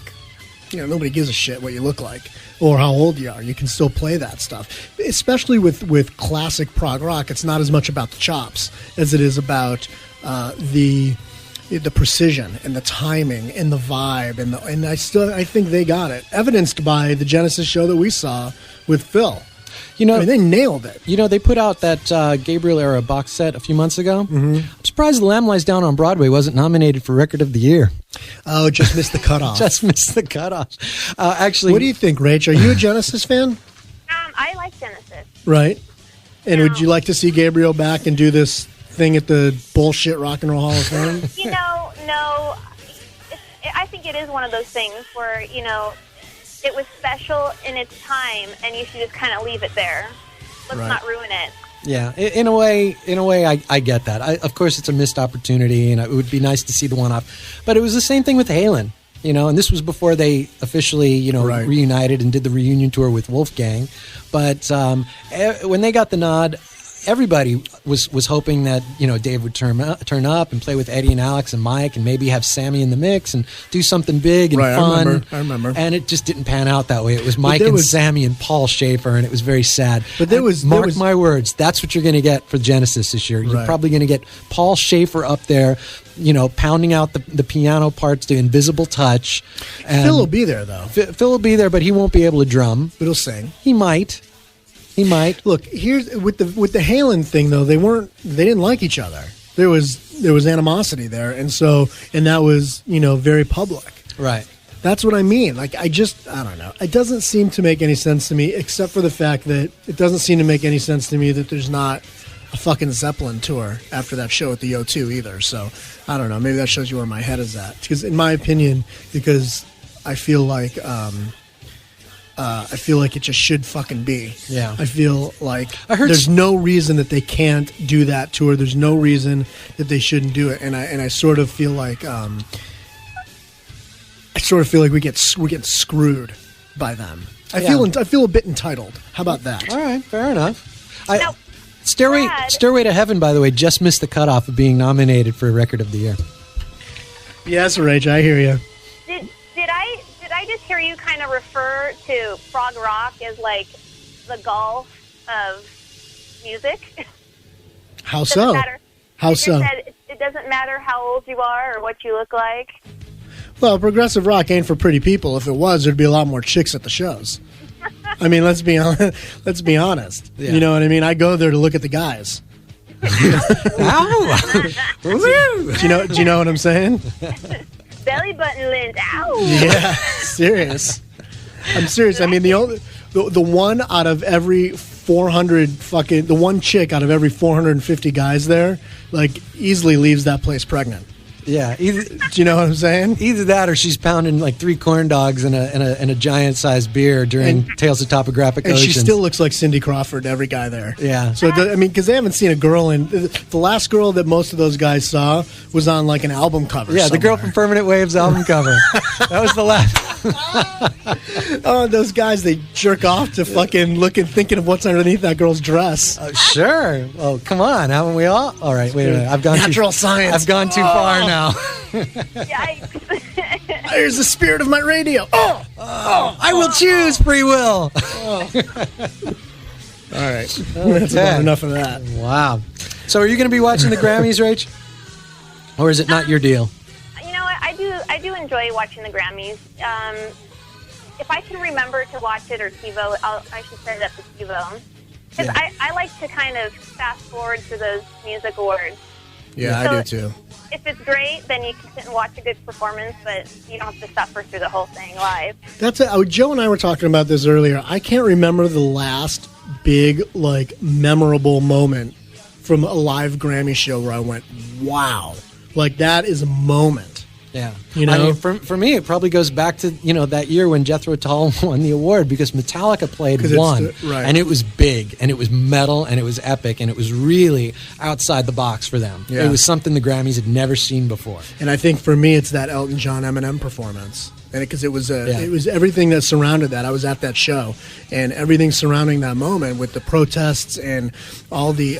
nobody gives a shit what you look like or how old you are. You can still play that stuff. Especially with classic prog rock, it's not as much about the chops as it is about the precision and the timing and the vibe and I think they got it, evidenced by the Genesis show that we saw with Phil. They nailed it. They put out that Gabriel era box set a few months ago. Mm-hmm. I'm surprised The Lamb Lies Down on Broadway wasn't nominated for Record of the Year. Oh, just missed the cutoff. Just missed the cutoff. Actually, what do you think, Rach? Are you a Genesis fan? I like Genesis. Right. And would you like to see Gabriel back and do this thing at the bullshit Rock and Roll Hall of Fame? No. I think it is one of those things where, it was special in its time, and you should just kind of leave it there. Let's not ruin it. Yeah, in a way, I get that. Of course, it's a missed opportunity, and it would be nice to see the one-off. But it was the same thing with Halen, and this was before they officially, reunited and did the reunion tour with Wolfgang. But when they got the nod, everybody was hoping that Dave would turn up and play with Eddie and Alex and Mike and maybe have Sammy in the mix and do something big and fun. I remember. And it just didn't pan out that way. It was Mike and Sammy and Paul Schaefer, and it was very sad. But mark my words, that's what you're going to get for Genesis this year. You're probably going to get Paul Schaefer up there, pounding out the piano parts to Invisible Touch. And Phil will be there though. Phil will be there, but he won't be able to drum. But he'll sing. He might. Look, here's with the Halen thing though. They didn't like each other. There was animosity there, and that was very public. Right. That's what I mean. Like I don't know. It doesn't seem to make any sense to me, except for the fact that it doesn't seem to make any sense to me that there's not a fucking Zeppelin tour after that show at the O2 either. So I don't know. Maybe that shows you where my head is at. Because in my opinion, because I feel like it just should fucking be. Yeah. I feel like there's no reason that they can't do that tour. There's no reason that they shouldn't do it. And I sort of feel like we get screwed by them. I feel a bit entitled. How about that? All right, fair enough. Stairway to Heaven, by the way, just missed the cutoff of being nominated for Record of the Year. Yes, Rach, I hear you. Did I just hear you kind of refer to prog rock as like the golf of music? How so? How so? It doesn't matter how old you are or what you look like. Well, progressive rock ain't for pretty people. If it was, there'd be a lot more chicks at the shows. I mean, let's be honest. Yeah. You know what I mean? I go there to look at the guys. Do you know what I'm saying? Belly button lint. Ow. Yeah, serious. I'm serious. I mean, the one out of every 400 the one chick out of every 450 guys there, like, easily leaves that place pregnant. Yeah, do you know what I'm saying? Either that, or she's pounding like 3 corn dogs and a giant-sized beer during Tales of Topographic Oceans. And she still looks like Cindy Crawford to every guy there. Yeah. So I mean, because they haven't seen a girl in the last girl that most of those guys saw was on like an album cover. Yeah, somewhere. the girl from Permanent Waves album cover. That was the last. Oh, those guys, they jerk off to fucking thinking of what's underneath that girl's dress. Sure. Oh, come on, haven't we all? All right, wait a minute. I've gone Natural science. I've gone too far now. Yikes. There's the spirit of my radio. I will choose free will. All right. That's about enough of that. Wow. So are you going to be watching the Grammys, Rach? Or is it not your deal? You know what? I do enjoy watching the Grammys. If I can remember to watch it or TiVo, I should set it up to TiVo. Because I like to kind of fast forward to those music awards. Yeah, So I do too. If it's great, then you can sit and watch a good performance, but you don't have to suffer through the whole thing live. That's it. Joe and I were talking about this earlier. I can't remember the last big, like, memorable moment from a live Grammy show where I went, wow. Like, that is a moment. Yeah. You know? I mean, for me, it probably goes back to, that year when Jethro Tull won the award, because Metallica played one, right. and it was big, and it was metal, and it was epic, and it was really outside the box for them. Yeah. It was something the Grammys had never seen before. And I think for me, it's that Elton John Eminem performance. And because it was everything that surrounded that. I was at that show, and everything surrounding that moment with the protests and all the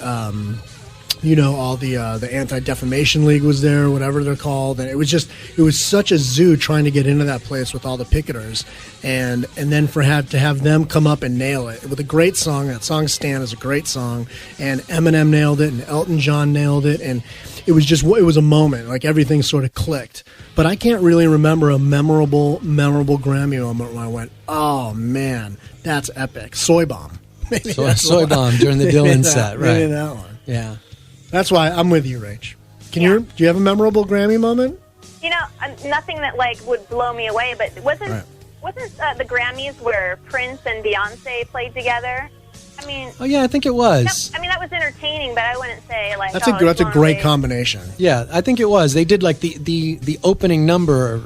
the Anti-Defamation League was there, whatever they're called, and it was such a zoo trying to get into that place with all the picketers, and then to have them come up and nail it with a great song. That song "Stan" is a great song, and Eminem nailed it, and Elton John nailed it, and it was a moment, like everything sort of clicked. But I can't really remember a memorable Grammy moment when I went, oh man, that's epic. Soy Bomb. Soy Bomb during the Dylan set, right? Maybe that one. Yeah. That's why I'm with you, Rach. Do you have a memorable Grammy moment? Nothing that would blow me away, but wasn't the Grammys where Prince and Beyonce played together? I mean, oh yeah, I think it was. That was entertaining, but I wouldn't say that's a great combination. Yeah, I think it was. They did the opening number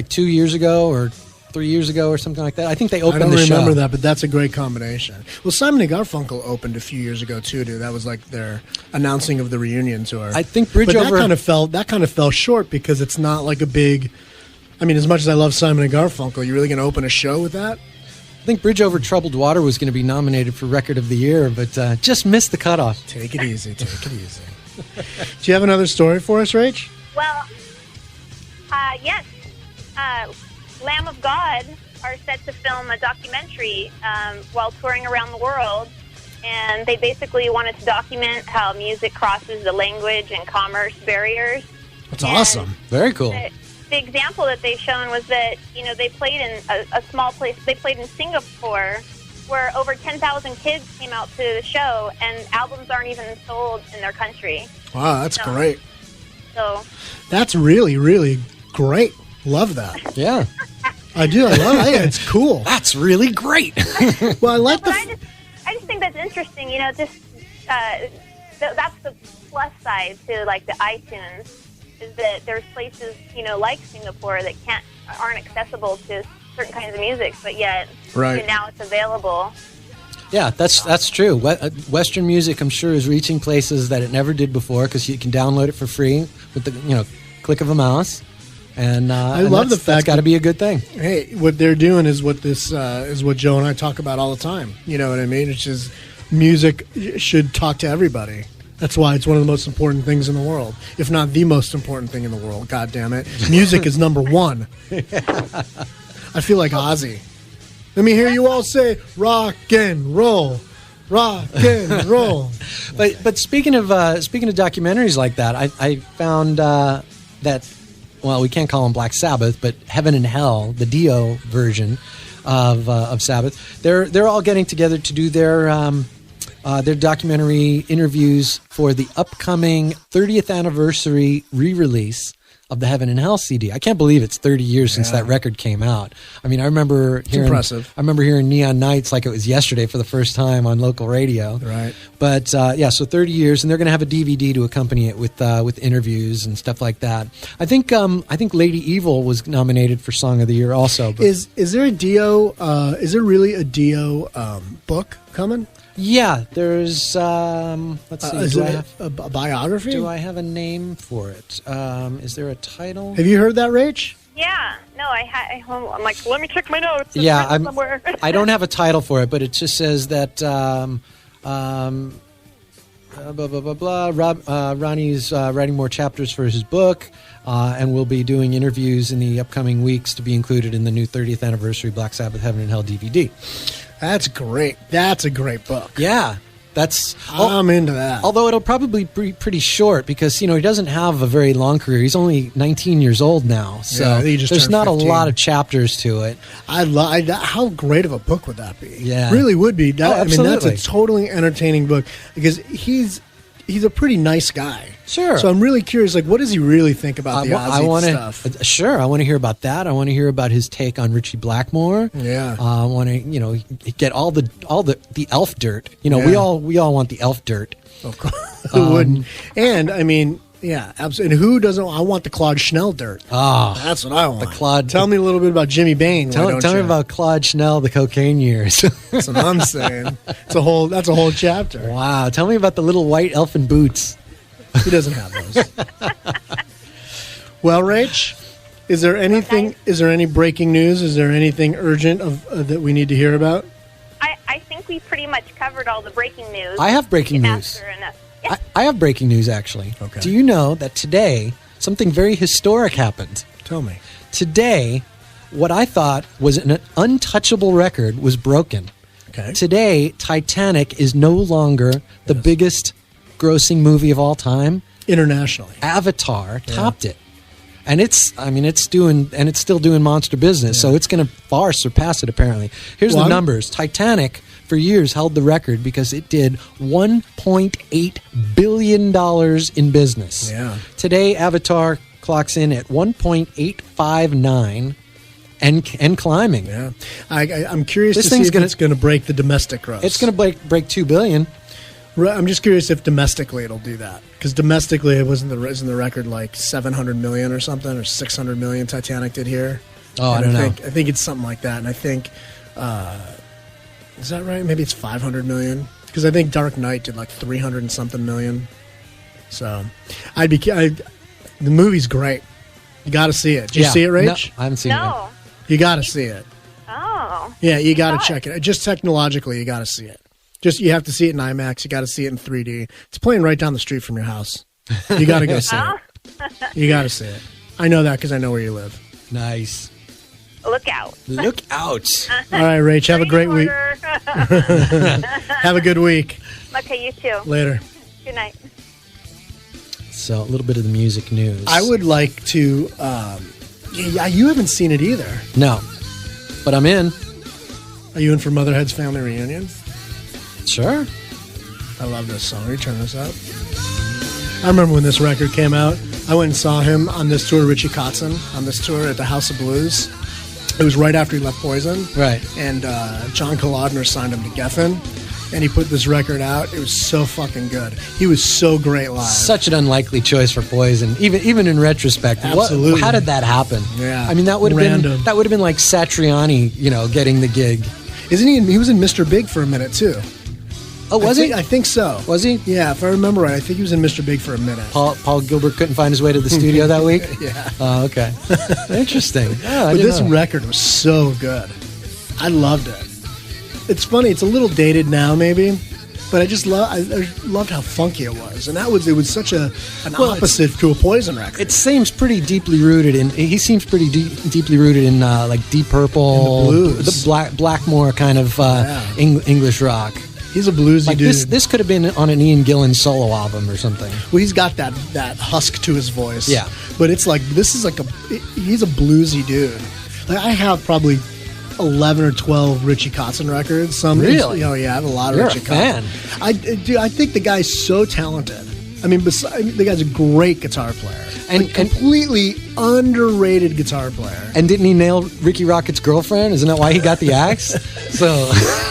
2 years ago or 3 years ago or something like that. I think they opened the show. I don't remember that, but that's a great combination. Well, Simon & Garfunkel opened a few years ago too, dude. That was like their announcing of the reunion tour. I think Bridge Over... that kind of fell short because it's not like a big... I mean, as much as I love Simon & Garfunkel, you really going to open a show with that? I think Bridge Over Troubled Water was going to be nominated for Record of the Year, but just missed the cutoff. Take it easy. Take it easy. Do you have another story for us, Rach? Well, yes. Lamb of God are set to film a documentary while touring around the world, and they basically wanted to document how music crosses the language and commerce barriers. That's awesome. Very cool. The example that they've shown was that, they played in a small place. They played in Singapore, where over 10,000 kids came out to the show, and albums aren't even sold in their country. Wow, that's great. So That's really, really great. Love that. Yeah. I do. I love it. It's cool. That's really great. Well, I like but the. I just think that's interesting. You know, just that's the plus side to like the iTunes is that there's places like Singapore that aren't accessible to certain kinds of music, but yet now it's available. Yeah, that's true. Western music, I'm sure, is reaching places that it never did before because you can download it for free with the click of a mouse. And I love the fact that's got to be a good thing. Hey, what they're doing is what this is what Joe and I talk about all the time. You know what I mean? It's just music should talk to everybody. That's why it's one of the most important things in the world, if not the most important thing in the world. God damn it, music is number one. I feel like Ozzy. Let me hear you all say rock and roll. Rock and roll. But speaking of documentaries like that, I found that, well, we can't call them Black Sabbath, but Heaven and Hell, the Dio version of Sabbath, they're all getting together to do their documentary interviews for the upcoming 30th anniversary re-release of the Heaven and Hell CD. I can't believe it's 30 years since that record came out. I mean, I remember hearing Neon Nights like it was yesterday for the first time on local radio. Right. But so 30 years, and they're going to have a DVD to accompany it with interviews and stuff like that. I think Lady Evil was nominated for Song of the Year also. But Is there a Dio? Is there really a Dio book coming? Yeah, there's. Let's see. Is it a biography? Do I have a name for it? Is there a title? Have you heard that, Rach? Yeah. No, I'm like, let me check my notes. It's Yeah, written somewhere. I don't have a title for it, but it just says that. Blah blah blah blah. Ronnie's writing more chapters for his book, and we'll be doing interviews in the upcoming weeks to be included in the new 30th anniversary Black Sabbath Heaven and Hell DVD. That's great. That's a great book. Yeah, I'm into that. Although it'll probably be pretty short because he doesn't have a very long career. He's only 19 years old now, so there's not 15. A lot of chapters to it. How great of a book would that be? Yeah, really would be. Absolutely. That's a totally entertaining book because he's a pretty nice guy. Sure. So I'm really curious, what does he really think about the Ozzy stuff? Sure, I want to hear about that. I want to hear about his take on Richie Blackmore. Yeah. I want to, get all the elf dirt. We all want the elf dirt. Of course. Who wouldn't? And I mean, yeah, absolutely. And who doesn't? I want the Claude Schnell dirt. Oh, that's what I want. The Claude. Tell me a little bit about Jimmy Bain. Tell me about Claude Schnell, the cocaine years. That's what I'm saying. That's a whole chapter. Wow. Tell me about the little white elfin boots. He doesn't have those. Well, Rach, is there anything? Okay. Is there any breaking news? Is there anything urgent that we need to hear about? I think we pretty much covered all the breaking news. I have breaking news. Yeah. I have breaking news, actually. Okay. Do you know that today something very historic happened? Tell me. Today, what I thought was an untouchable record was broken. Okay. Today, Titanic is no longer the biggest grossing movie of all time. Internationally. Avatar topped it. And it's still doing monster business, so it's going to far surpass it, apparently. Here's the numbers. Titanic, for years, held the record because it did $1.8 billion in business. Yeah. Today, Avatar clocks in at 1.859 and climbing. Yeah. I'm curious to see if it's going to break the domestic gross. It's going to break $2 billion. I'm just curious if domestically it'll do that, because domestically it isn't the record like 700 million or something, or 600 million Titanic did here. Oh, I don't know. I think it's something like that, and I think is that right? Maybe it's 500 million, because I think Dark Knight did like 300 and something million. So the movie's great. You got to see it. Did you see it, Rach? No, I haven't seen it. No. You got to see it. Oh. Yeah, you got to check it. Just technologically, you got to see it. You have to see it in IMAX. You got to see it in 3D. It's playing right down the street from your house. You got to go see it. You got to see it. I know that because I know where you live. Nice. Look out. Look out. All right, Rach. Have a great week. Have a good week. Okay, you too. Later. Good night. So, a little bit of the music news. I would like to... you haven't seen it either. No. But I'm in. Are you in for Motherhead's Family Reunion? Sure. I love this song. Will you turn this up? I remember when this record came out. I went and saw him on this tour, Richie Kotzen, on this tour at the House of Blues. It was right after he left Poison. Right. And John Kolodner signed him to Geffen. And he put this record out. It was so fucking good. He was so great live. Such an unlikely choice for Poison, even in retrospect. Absolutely. How did that happen? Yeah. I mean, that would have been like Satriani, getting the gig. Isn't he? He was in Mr. Big for a minute too. Oh, was he? I think so. Was he? Yeah, if I remember right, I think he was in Mr. Big for a minute. Paul Gilbert couldn't find his way to the studio that week? Yeah. Oh, okay. Interesting. Oh, but this record was so good. I loved it. It's funny. It's a little dated now, maybe, but I just loved how funky it was, and it was such an opposite to a Poison record. It seems pretty deeply rooted in. He seems pretty deeply rooted in like Deep Purple, and the blues, the Blackmore kind of English rock. He's a bluesy like dude. This could have been on an Ian Gillan solo album or something. Well, he's got that husk to his voice. Yeah, but it's like he's a bluesy dude. Like, I have probably 11 or 12 Richie Kotzen records. Some really? Yeah, I have a lot of You're Richie a fan. Kotzen. I think the guy's so talented. I mean, the guy's a great guitar player. And completely underrated guitar player. And didn't he nail Ricky Rocket's girlfriend? Isn't that why he got the axe? So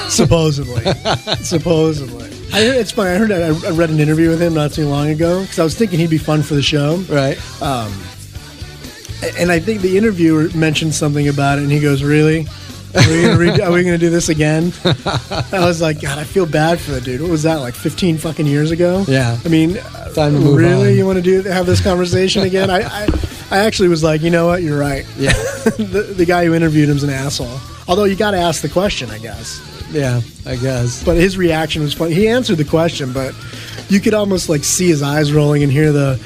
supposedly. It's funny. I read an interview with him not too long ago because I was thinking he'd be fun for the show. Right. And I think the interviewer mentioned something about it, and he goes, "Really? Are we going to do this again?" I was like, God, I feel bad for the dude. What was that, like 15 fucking years ago? Yeah. I mean, time to move really? on. You want to have this conversation again? I actually was like, you know what? You're right. Yeah. the guy who interviewed him's an asshole. Although you got to ask the question, I guess. Yeah, I guess. But his reaction was funny. He answered the question, but you could almost like see his eyes rolling and hear the.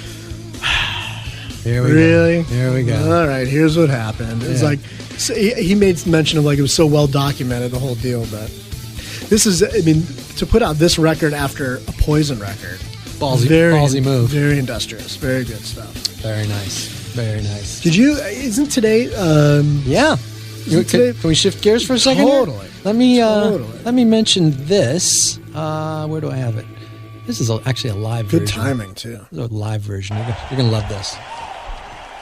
Here we really? go. Here we go. All right, here's what happened. It's like so he made mention of like it was so well documented, the whole deal. But this is, I mean, to put out this record after a Poison record, ballsy move, very industrious, very good stuff. Very nice. Isn't today? Yeah. Can we shift gears for a second? Totally. Let me mention this. Where do I have it? This is actually a live version. Good timing too. This is a live version. You're gonna love this.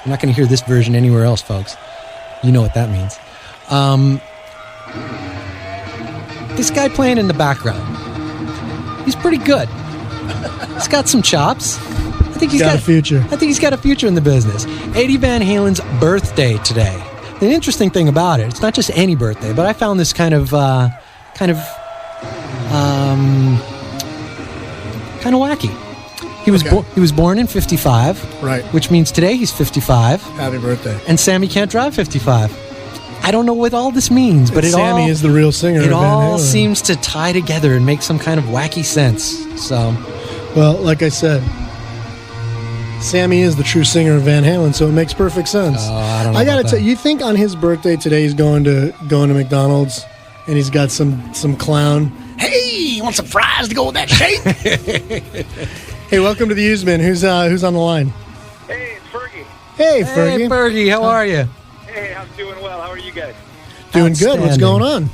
You're not gonna hear this version anywhere else, folks. You know what that means. This guy playing in the background, he's pretty good. He's got some chops. I think he's got a future. I think he's got a future in the business. Eddie Van Halen's birthday today. The interesting thing about it, it's not just any birthday, but I found this kind of wacky. He was born in 55, right? Which means today he's 55. Happy birthday! And Sammy Can't Drive 55. I don't know what all this means, but Sammy is the real singer. It of Van all Halen. seems to tie together and make some kind of wacky sense. So, well, like I said, Sammy is the true singer of Van Halen, so it makes perfect sense. I don't know. I gotta tell you, think on his birthday today he's going to McDonald's and he's got some clown. Hey, you want some fries to go with that shake? Hey, welcome to the Useman. Who's on the line? Hey, it's Fergie. Hey, Fergie. Hey, Fergie. How are you? Hey, I'm doing well. How are you guys? Doing good. What's going on?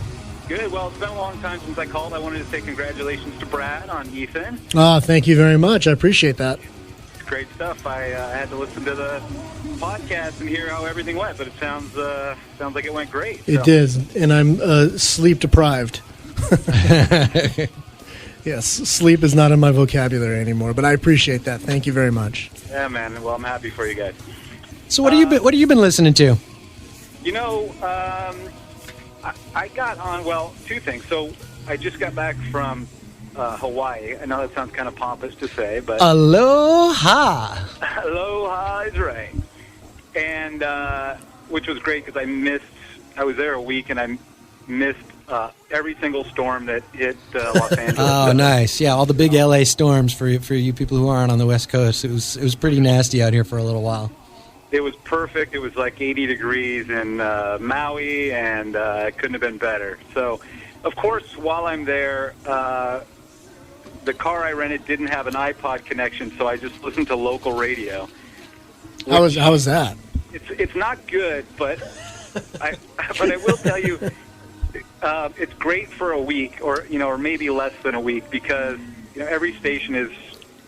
Good. Well, it's been a long time since I called. I wanted to say congratulations to Brad on Ethan. Thank you very much. I appreciate that. It's great stuff. I had to listen to the podcast and hear how everything went, but it sounds like it went great. It did, and I'm sleep deprived. Yes, sleep is not in my vocabulary anymore, but I appreciate that. Thank you very much. Yeah, man. Well, I'm happy for you guys. So what have you been listening to? You know, I got on, well, two things. So I just got back from Hawaii. I know that sounds kind of pompous to say, but Aloha. Aloha is right. And which was great because I was there a week and I missed every single storm that hit Los Angeles. Oh, nice. Yeah, all the big LA storms for you people who aren't on the West Coast. It was pretty nasty out here for a little while. It was perfect. It was like 80 degrees in Maui, and it couldn't have been better. So, of course, while I'm there, the car I rented didn't have an iPod connection, so I just listened to local radio. How was that? It's not good, but I will tell you, it's great for a week, or maybe less than a week, because every station is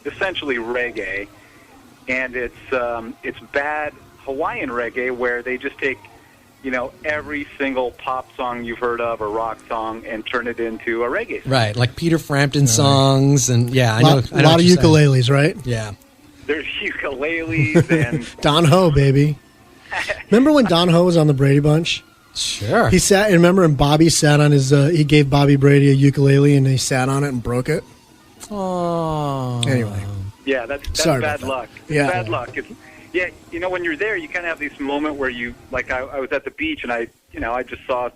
essentially reggae, and it's bad Hawaiian reggae where they just take, every single pop song you've heard of or rock song and turn it into a reggae song. Right, like Peter Frampton songs, and I know A lot of ukuleles, right? Yeah. There's ukuleles and Don Ho, baby. Remember when Don Ho was on the Brady Bunch? Sure. He sat, and remember, and Bobby sat on his, he gave Bobby Brady a ukulele, and he sat on it and broke it? Oh. Anyway. yeah, that's Sorry bad about that. luck. It's Yeah. bad luck. When you're there, you kind of have this moment where you, like, I was at the beach and I just saw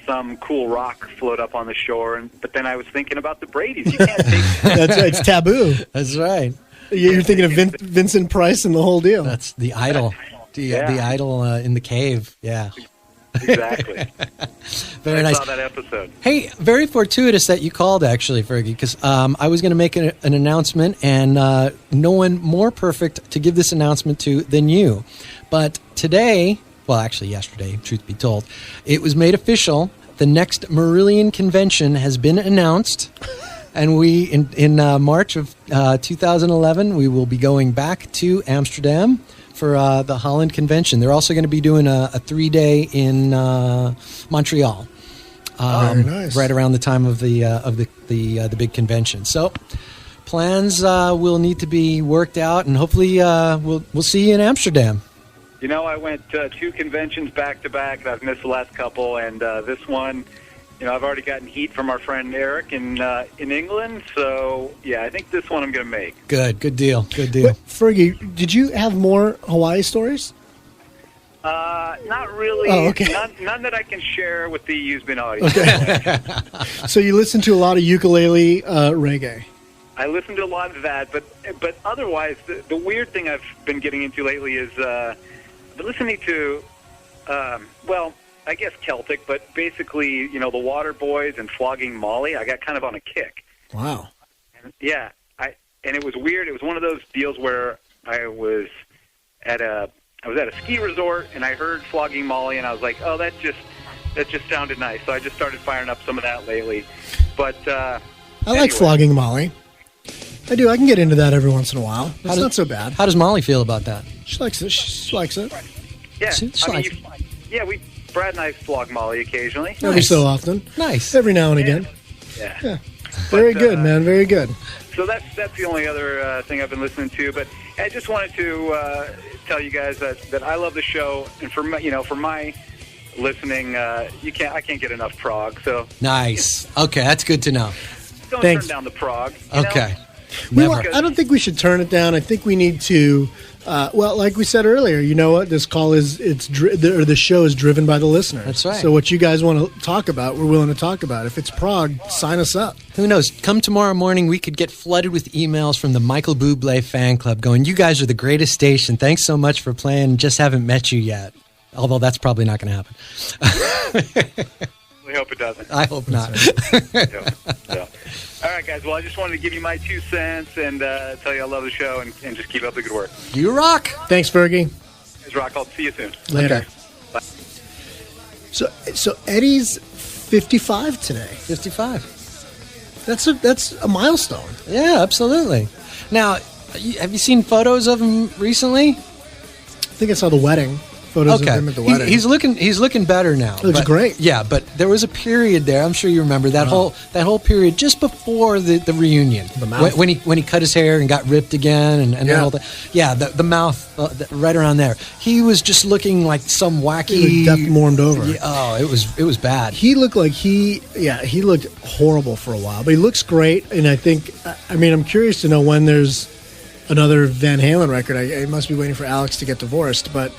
some cool rock float up on the shore, but then I was thinking about the Bradys. You can't take That's right. It's taboo. That's right. You're thinking of Vincent Price and the whole deal. That's the idol. The idol in the cave. Yeah. exactly. Very I nice. saw that episode. Hey, very fortuitous that you called, actually, Fergie, because I was going to make an announcement, and no one more perfect to give this announcement to than you. But today, well, actually yesterday, truth be told, it was made official. The next Marillion convention has been announced, and we, in March of 2011, we will be going back to Amsterdam for the Holland Convention. They're also going to be doing a 3-day in Montreal. Very nice. Right around the time of the big convention. So plans will need to be worked out, and hopefully we'll see you in Amsterdam. I went 2 conventions back to back. I've missed the last couple, and this one, I've already gotten heat from our friend Eric in England. So yeah, I think this one I'm going to make. Good deal. Good deal. Wait, Fergie, did you have more Hawaii stories? Not really. Oh, okay. None that I can share with the Usman audience. Okay. So you listen to a lot of ukulele reggae. I listen to a lot of that, but otherwise, the weird thing I've been getting into lately is listening to, I guess Celtic, but basically, the Water Boys and Flogging Molly. I got kind of on a kick. Wow. Yeah, and it was weird. It was one of those deals where I was at a ski resort and I heard Flogging Molly, and I was like, oh, that just sounded nice. So I just started firing up some of that lately. But I like Flogging Molly. I do. I can get into that every once in a while. It's not so bad. How does Molly feel about that? She likes it. She likes it. Yeah, She Brad and I flog Molly occasionally. Every so often. Nice. Every now and again. Yeah. Very good, man. Very good. So that's the only other thing I've been listening to. But I just wanted to tell you guys that I love the show, and for my listening, I can't get enough Prog. So nice. Okay, that's good to know. Don't Thanks. turn down the Prog. Okay. I don't think we should turn it down. I think we need to. Like we said earlier, you know what? This call the show is driven by the listeners. That's right. So what you guys want to talk about, we're willing to talk about. If it's Prog, sign us up. Who knows? Come tomorrow morning, we could get flooded with emails from the Michael Buble fan club going, "You guys are the greatest station. Thanks so much for playing. Just haven't met you yet." Although that's probably not going to happen. We hope it doesn't. I hope not. Yeah. All right, guys. Well, I just wanted to give you my 2 cents and tell you I love the show and just keep up the good work. You rock. Thanks, Fergie. Guys, rock. I'll see you soon. Later. Okay. Bye. So Eddie's 55 today. 55. That's a milestone. Yeah, absolutely. Now, have you seen photos of him recently? I think I saw the wedding. Photos of him at the wedding. He's looking better now. Looks great. Yeah, but there was a period there. I'm sure you remember that whole period just before the reunion. The mouth. when he cut his hair and got ripped again and Yeah. all that. Yeah, the mouth right around there. He was just looking like some wacky. He was death-warmed over. Yeah, it was bad. He looked like he looked horrible for a while, but he looks great. And I'm curious to know when there's another Van Halen record. I must be waiting for Alex to get divorced, but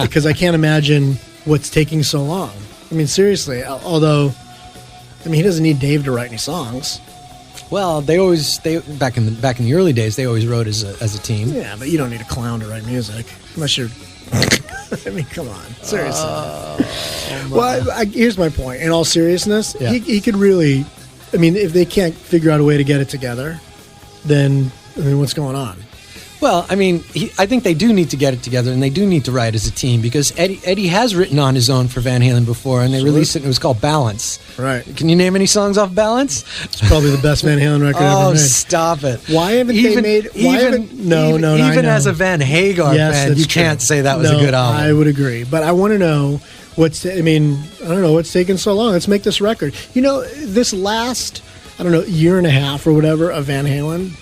because I can't imagine what's taking so long. I mean, seriously. Although, he doesn't need Dave to write any songs. Well, they back in the early days they always wrote as a team. Yeah, but you don't need a clown to write music unless you're. Come on, seriously. Here's my point. In all seriousness, he could really. If they can't figure out a way to get it together, then what's going on? Well, I mean, I think they do need to get it together, and they do need to write as a team, because Eddie has written on his own for Van Halen before, and they released it, and it was called Balance. Right. Can you name any songs off Balance? It's probably the best Van Halen record ever made. Oh, stop it. Why haven't they made... Even as a Van Hagar fan, you can't say that was a good album. I would agree. But I want to know what's... I don't know what's taking so long. Let's make this record. This last, year and a half or whatever of Van Halen...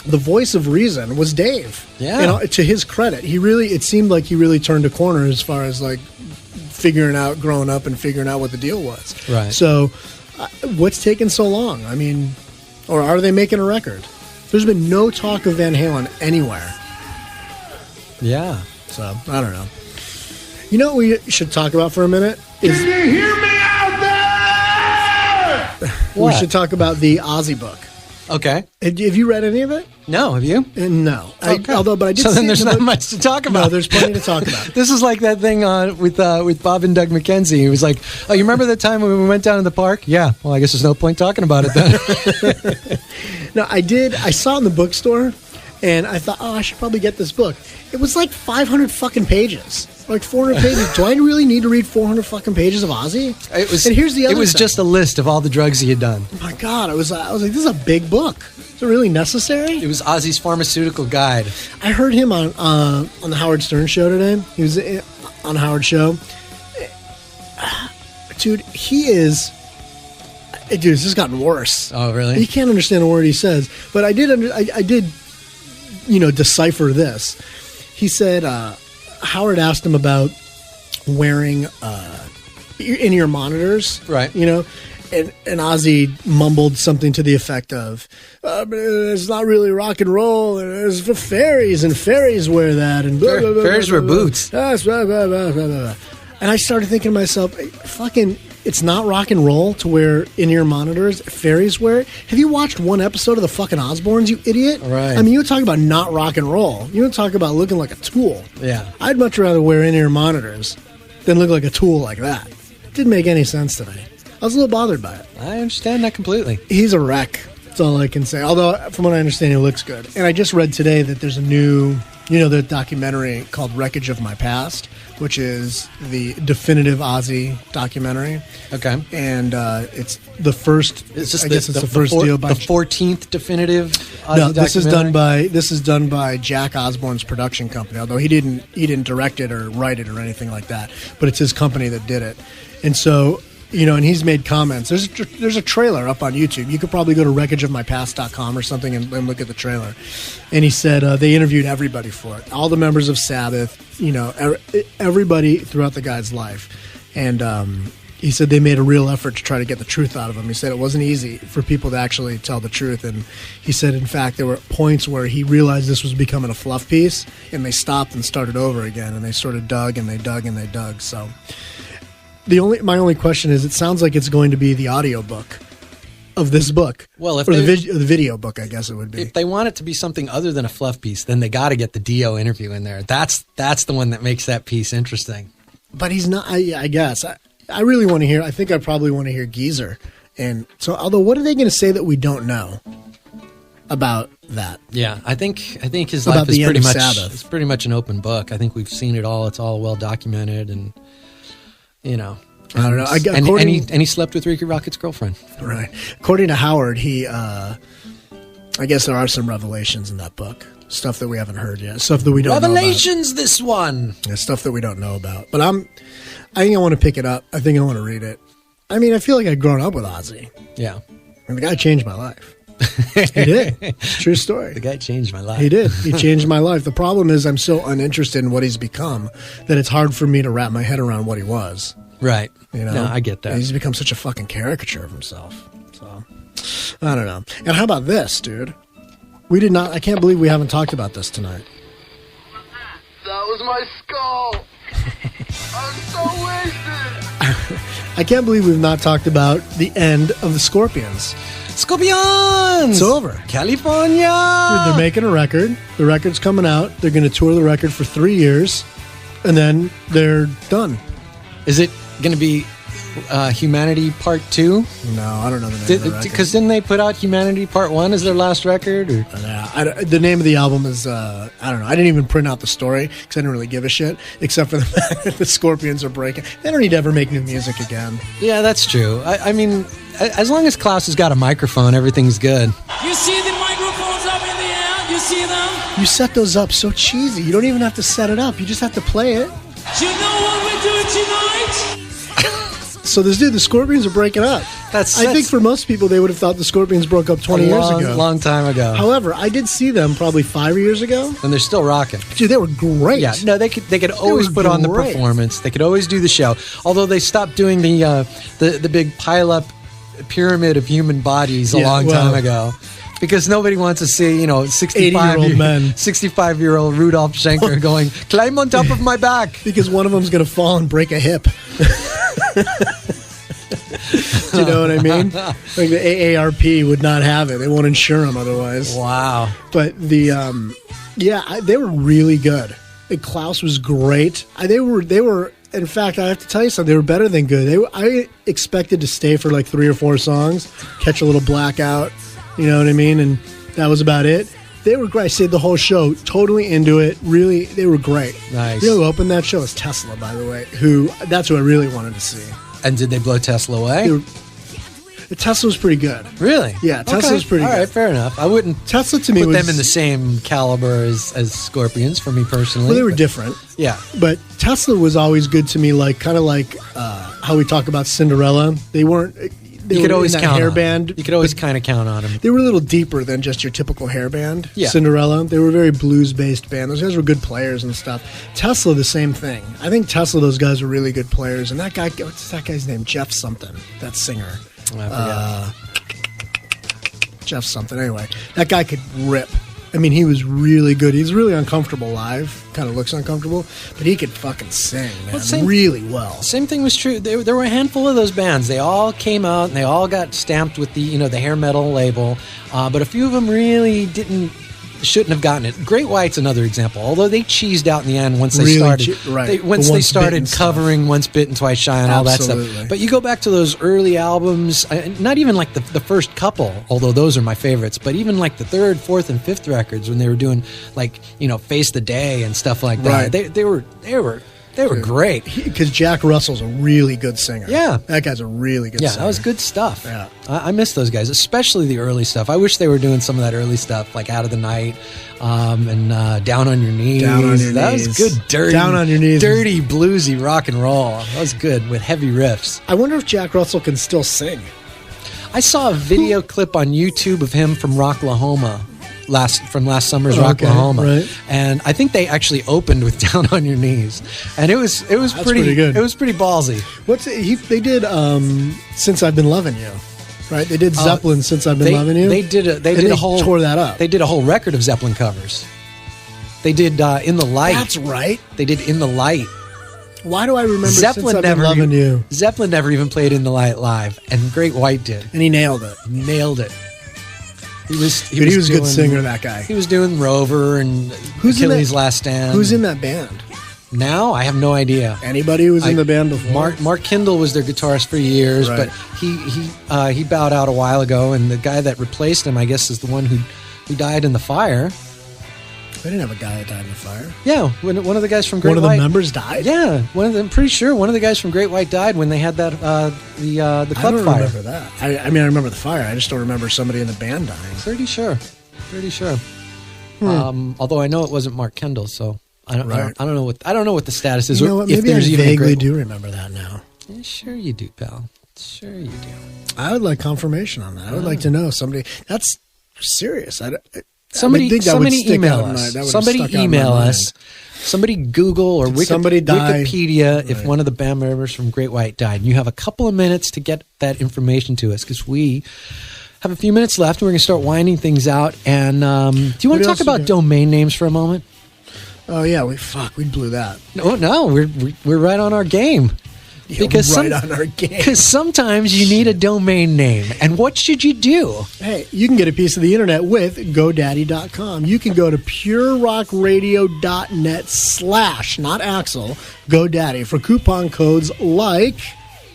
The voice of reason was Dave. Yeah. To his credit, it seemed like he really turned a corner as far as like growing up and figuring out what the deal was. Right. So, what's taking so long? I mean, or are they making a record? There's been no talk of Van Halen anywhere. Yeah. So, I don't know. You know what we should talk about for a minute? Can you hear me out there? We should talk about the Ozzy book. Okay. Have you read any of it? No, have you? No. Okay. But I did. So then there's not book. much to talk about. No, there's plenty to talk about. This is like that thing with Bob and Doug McKenzie. He was like, "Oh, you remember the time when we went down to the park?" Yeah. Well, I guess there's no point talking about it then. No, I did. I saw it in the bookstore, and I thought, I should probably get this book. It was like 500 fucking pages. Like 400 pages. Do I really need to read 400 fucking pages of Ozzy? It was. And here's the other It was thing. just a list of all the drugs he had done. Oh my God! I was like, this is a big book. Is it really necessary? It was Ozzy's pharmaceutical guide. I heard him on the Howard Stern show today. He was on Howard's show. Dude, he is. Dude, this has gotten worse. Oh, really? You can't understand a word he says. But I did. I did. Decipher this. He said Howard asked him about wearing in-ear monitors, right? And Ozzy mumbled something to the effect of, "It's not really rock and roll. It's for fairies, and fairies wear that." And blah, blah, blah, fairies blah, wear blah, boots. Blah, blah, blah, blah, blah, blah. And I started thinking to myself, fucking, it's not rock and roll to wear in-ear monitors. Fairies wear it. Have you watched one episode of the fucking Osbournes, you idiot? Right. I mean, you talk about not rock and roll. You don't talk about looking like a tool. Yeah. I'd much rather wear in-ear monitors than look like a tool like that. It didn't make any sense to me. I was a little bothered by it. I understand that completely. He's a wreck. That's all I can say. Although, from what I understand, he looks good. And I just read today that there's a new, the documentary called Wreckage of My Past, which is the definitive Ozzy documentary. Okay. And it's the first. It's just it's the first deal by the 14th definitive Ozzy no, this documentary? is done by Jack Osbourne's production company. Although he didn't direct it or write it or anything like that, but it's his company that did it. And so, and he's made comments. There's a trailer up on YouTube. You could probably go to wreckageofmypast.com or something and look at the trailer. And he said they interviewed everybody for it. All the members of Sabbath, everybody throughout the guy's life. And he said they made a real effort to try to get the truth out of him. He said it wasn't easy for people to actually tell the truth. And he said, in fact, there were points where he realized this was becoming a fluff piece, and they stopped and started over again. And they sort of dug and they dug and they dug. So... My only question is, it sounds like it's going to be the audio book of this book. Well, if or the video book, I guess it would be. If they want it to be something other than a fluff piece, then they got to get the Dio interview in there. That's the one that makes that piece interesting. But he's not. I guess I really want to hear. I think I probably want to hear Geezer. And so, although, what are they going to say that we don't know about that? Yeah, I think his About life is the end pretty of much Sabbath. it's pretty much an open book. I think we've seen it all. It's all well documented, and I don't know. And he slept with Ricky Rocket's girlfriend. Right. According to Howard, he, I guess there are some revelations in that book. Stuff that we haven't heard yet. Stuff that we don't know about. Revelations, this one. Yeah, stuff that we don't know about. But I think I want to pick it up. I think I want to read it. I mean, I feel like I've grown up with Ozzy. Yeah. And the guy changed my life. He did. True story. The guy changed my life. He did. He changed my life. The problem is I'm so uninterested in what he's become that it's hard for me to wrap my head around what he was. Right. No, I get that. He's become such a fucking caricature of himself. So, I don't know. And how about this, dude? I can't believe we haven't talked about this tonight. That was my skull. I'm so wasted. I can't believe we've not talked about the end of the Scorpions. Scorpions! It's over. California! Dude, they're making a record. The record's coming out. They're going to tour the record for 3 years. And then they're done. Is it going to be Humanity Part 2? No, I don't know the name of the record. Because didn't they put out Humanity Part 1 as their last record? Or? The name of the album is, I don't know. I didn't even print out the story because I didn't really give a shit, except for the fact that the Scorpions are breaking. They don't need to ever make new music again. Yeah, that's true. I mean, as long as Klaus has got a microphone, everything's good. You see the microphones up in the air? You see them? You set those up so cheesy. You don't even have to set it up. You just have to play it. Do you know what we're doing tonight? So the Scorpions are breaking up. I think for most people, they would have thought the Scorpions broke up 20 years ago. Long time ago. However, I did see them probably 5 years ago. And they're still rocking. Dude, they were great. Yeah, no, they could always put on the performance. They could always do the show. Although they stopped doing the big pile-up pyramid of human bodies a long time ago. Because nobody wants to see, 65-year-old Rudolph Schenker going, climb on top of my back. Because one of them's going to fall and break a hip. Do you know what I mean? Like the AARP would not have it. They won't insure them otherwise. Wow. But they were really good. And Klaus was great. They were. In fact, I have to tell you something. They were better than good. I expected to stay for like 3 or 4 songs, catch a little blackout. You know what I mean? And that was about it. They were great. I stayed the whole show, totally into it. Really, they were great. Nice. You know who opened that show? Is Tesla, by the way. That's who I really wanted to see. And did they blow Tesla away? Tesla was pretty good. Really? Yeah, Tesla was pretty good. All right, fair enough. I wouldn't Tesla to me put was, them in the same caliber as Scorpions for me personally. Well, they were different. Yeah. But Tesla was always good to me, kind of like how we talk about Cinderella. They weren't... You could always count hair on band. You could always kind of count on them. They were a little deeper than just your typical hair band. Yeah. Cinderella. They were a very blues-based band. Those guys were good players and stuff. Tesla, the same thing. I think Tesla, those guys were really good players. And that guy, what's that guy's name? Jeff something. That singer. I forget. Jeff something. Anyway, that guy could rip. I mean, he was really good. He's really uncomfortable live. Kind of looks uncomfortable, but he could fucking sing, man, really well. Same thing was true. There were a handful of those bands. They all came out and they all got stamped with the the hair metal label, but a few of them really shouldn't have gotten it. Great White's another example. Although they cheesed out in the end once they started. Once they started covering Once Bitten, Twice Shy and all that stuff. But you go back to those early albums, not even like the first couple, although those are my favorites, but even like the 3rd, 4th, and 5th records when they were doing like, Face the Day and stuff like that. Right. They were great. Because Jack Russell's a really good singer. Yeah. That guy's a really good singer. Yeah, that was good stuff. Yeah. I miss those guys, especially the early stuff. I wish they were doing some of that early stuff, like Out of the Night and Down on Your Knees. Down on Your That Knees. was good, dirty, Down on Your Knees. dirty, bluesy rock and roll. That was good with heavy riffs. I wonder if Jack Russell can still sing. I saw a video clip on YouTube of him from Rocklahoma. From last summer's Rocklahoma, right. And I think they actually opened with Down on Your Knees, and it was pretty good. It was pretty ballsy. They did Since I've Been Loving You, right? They did Zeppelin Since I've Been Loving You. They tore that up. They did a whole record of Zeppelin covers. They did In the Light. That's right. They did In the Light. Why do I remember Zeppelin Since I've Been Loving You? Zeppelin never even played In the Light live, and Great White did, and he nailed it. He was a good singer, that guy. He was doing Rover and Achilles' Last Stand. Who's in that band? Now? I have no idea. Anybody who was in the band before? Mark Kindle was their guitarist for years, right. but he bowed out a while ago, and the guy that replaced him, I guess, is the one who died in the fire. They didn't have a guy that died in the fire. Yeah, one of the guys from Great White. One of the members died? Yeah, I'm pretty sure one of the guys from Great White died when they had that the club fire. I don't remember that. I mean, I remember the fire. I just don't remember somebody in the band dying. Pretty sure. Although I know it wasn't Mark Kendall, so I don't know what the status is. You know what? Maybe if there's I even vaguely do remember that now. Yeah, sure you do, pal. Sure you do. I would like confirmation on that. I would like to know somebody. That's serious. Somebody email us. Somebody email us. Somebody Google or Wikipedia if one of the band members from Great White died. And you have a couple of minutes to get that information to us because we have a few minutes left and we're going to start winding things out. And do you want to talk about domain names for a moment? Oh yeah, we blew that. No, we're right on our game. On our game. Because sometimes you need a domain name. And what should you do? Hey, you can get a piece of the internet with GoDaddy.com. You can go to purerockradio.net / not Axel, GoDaddy for coupon codes like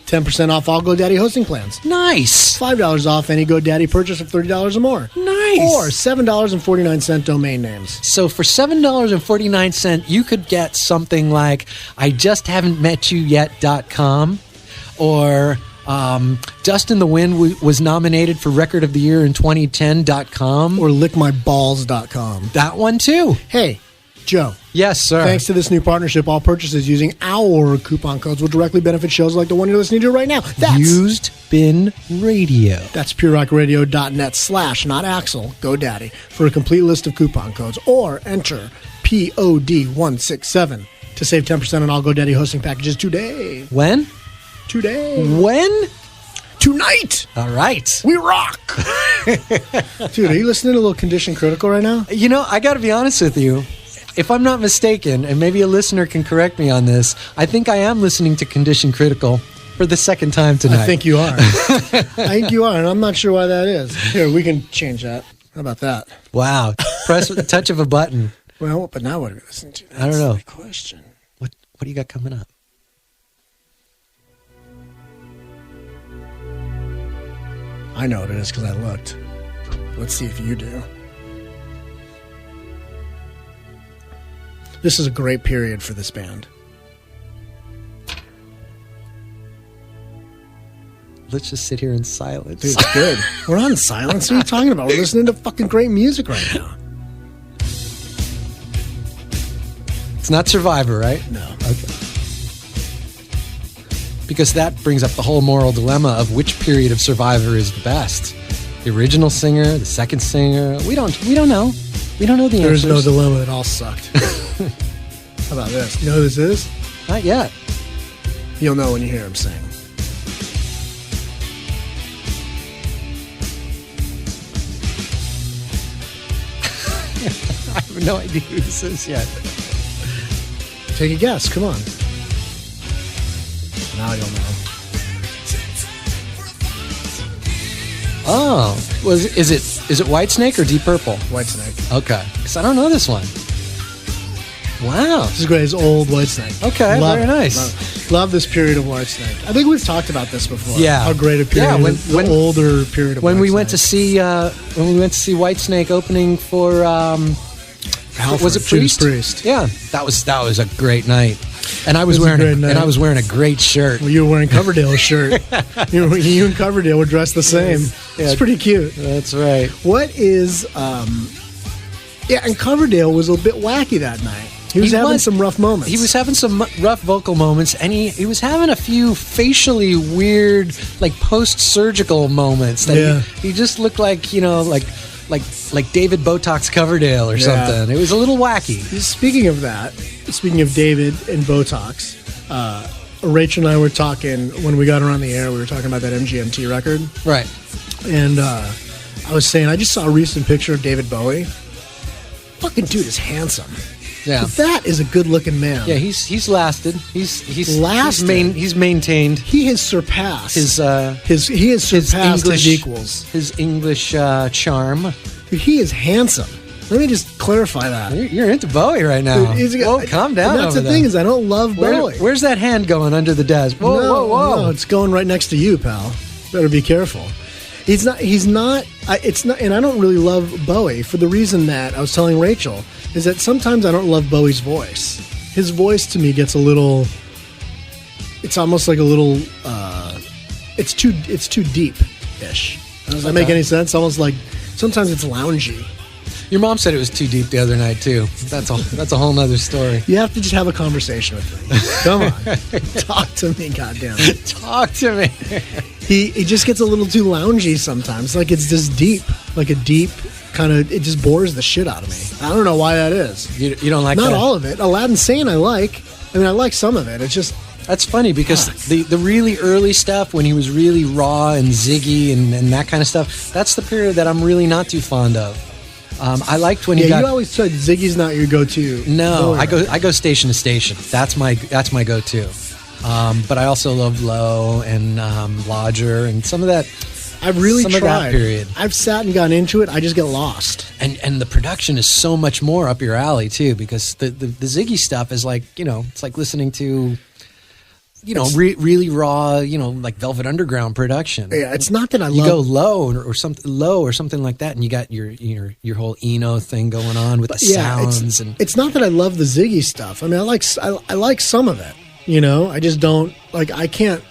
10% off all GoDaddy hosting plans. Nice. $5 off any GoDaddy purchase of $30 or more. Nice. Or $7.49 domain names. So for $7.49, you could get something like IJustHaven'tMetYouYet.com or Dust in the Wind was nominated for Record of the Year in 2010.com. Or LickMyBalls.com. That one too. Hey, Joe. Yes, sir. Thanks to this new partnership, all purchases using our coupon codes will directly benefit shows like the one you're listening to right now. That's Used Bin Radio. That's PureRockRadio.net/ not Axel, GoDaddy, for a complete list of coupon codes. Or enter POD167 to save 10% on all GoDaddy hosting packages today. When? Today. When? Tonight. All right. We rock. Dude, are you listening to a little Condition Critical right now? You know, I got to be honest with you. If I'm not mistaken, and maybe a listener can correct me on this, I think I am listening to Condition Critical for the second time tonight. I think you are. I think you are, and I'm not sure why that is. Here, we can change that. How about that? Wow. Press with the touch of a button. Well, but now what are we listening to? That's I don't know. the question. What do you got coming up? I know what it is because I looked. Let's see if you do. This is a great period for this band. Let's just sit here in silence. Dude, it's good. We're not in silence. What are you talking about? We're listening to fucking great music right now. It's not Survivor, right? No. Okay. Because that brings up the whole moral dilemma of which period of Survivor is the best. The original singer, the second singer. We don't know. We don't know the answers. There's no dilemma. It all sucked. How about this? You know who this is? Not yet. You'll know when you hear him sing. I have no idea who this is yet. Take a guess. Come on. Now you'll know. Oh, is it Whitesnake or Deep Purple? Whitesnake. Okay, because I don't know this one. Wow, This is great. It's old Whitesnake. Okay, Love very it. nice. Love this period of Whitesnake. I think we've talked about this before. Yeah, how great a period. Yeah, the older period of when Whitesnake. we went to see Whitesnake opening for Halford, was it Judas Priest? Priest. Yeah, that was a great night. And I was It was a great night. I was wearing a great shirt. Well, you were wearing Coverdale's shirt. you and Coverdale were dressed the same. Yeah. It's pretty cute. That's right. What is yeah, and Coverdale was a bit wacky that night. He was having some rough moments. He was having some rough vocal moments, and he was having a few facially weird, like post-surgical moments. That he just looked like, you know, like David Botox Coverdale or something. It was a little wacky. Speaking of that, speaking of David and Botox, Rachel and I were talking when we got her on the air. We were talking about that MGMT record, right? And I was saying I just saw a recent picture of David Bowie. Fucking dude is handsome. Yeah, but that is a good-looking man. Yeah, he's lasted. He's lasted. He's maintained. He has surpassed his English equals. His English charm. He is handsome. Let me just clarify that. You're into Bowie right now. Whoa, calm down. And that's the thing is, I don't love Bowie. Where's that hand going under the desk? Whoa. No, it's going right next to you, pal. Better be careful. He's not. It's not. And I don't really love Bowie for the reason that I was telling Rachel is that sometimes I don't love Bowie's voice. His voice to me gets a little. It's almost like a little. It's too deep-ish. Does that make any sense? Almost like sometimes it's loungy. Your mom said it was too deep the other night too. That's a whole nother story. You have to just have a conversation with me. Come on, talk to me, goddammit. Talk to me. He just gets a little too loungy sometimes. Like it's just deep, like a deep kind of. It just bores the shit out of me. I don't know why that is. You don't like not that? all of it. Aladdin Sane I like. I mean, I like some of it. It's just. That's funny because the really early stuff when he was really raw and ziggy and that kind of stuff. That's the period that I'm really not too fond of. I liked when he got. You always said Ziggy's not your go-to. No, I go station to station. That's my go-to. But I also love Low and Lodger and some of that. I've really tried. Of that period. I've sat and gone into it. I just get lost. And the production is so much more up your alley too, because the Ziggy stuff is like, you know, it's like listening to really raw, like Velvet Underground production. Yeah, it's not that I you love. go low or something like that, and you got your whole Eno thing going on with the sounds. It's not that I love the Ziggy stuff. I mean, I like some of it. I just don't like. I can't.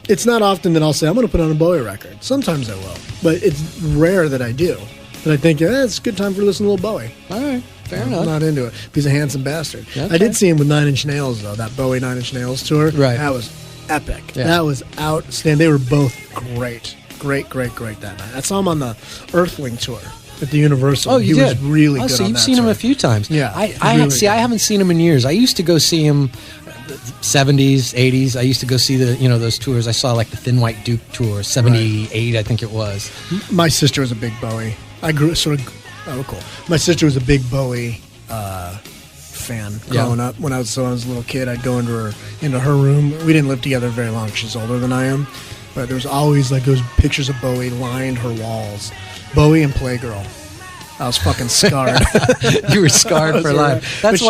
It's not often that I'll say I'm going to put on a Bowie record. Sometimes I will, but it's rare that I do. And I think it's a good time for listening to a little Bowie. All right. Fair enough. I'm not into it. He's a handsome bastard. Okay. I did see him with 9 Inch Nails, though, that Bowie 9 Inch Nails tour. Right. That was epic. Yeah. That was outstanding. They were both great. Great that night. I saw him on the Earthling tour at the Universal. Oh, you he did? was really good so on you've that seen him tour. a few times. Yeah. I really I haven't seen him in years. I used to go see him 70s, 80s. I used to go see those tours. I saw like the Thin White Duke tour, 78, I think it was. My sister was a big Bowie. I grew sort of. Oh, cool. My sister was a big Bowie fan growing up. When I was a little kid, I'd go into her room. We didn't live together very long. She's older than I am, but there was always like those pictures of Bowie lined her walls. Bowie and Playgirl. I was fucking scarred. You were scarred for life. That's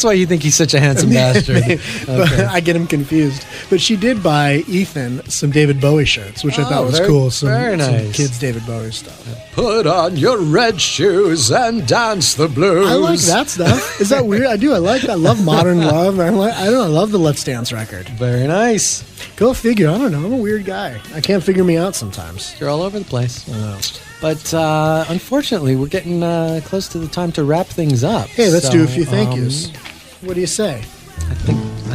why you think he's such a handsome bastard. Okay. I get him confused. But she did buy Ethan some David Bowie shirts, which I thought was cool. Very nice. Some kids' David Bowie stuff. Put on your red shoes and dance the blues. I like that stuff. Is that weird? I do. I like that. I love Modern Love. I love the Let's Dance record. Very nice. Go figure. I don't know. I'm a weird guy. I can't figure me out sometimes. You're all over the place. I know. But unfortunately, we're getting close to the time to wrap things up. Hey, let's do a few thank yous. What do you say? I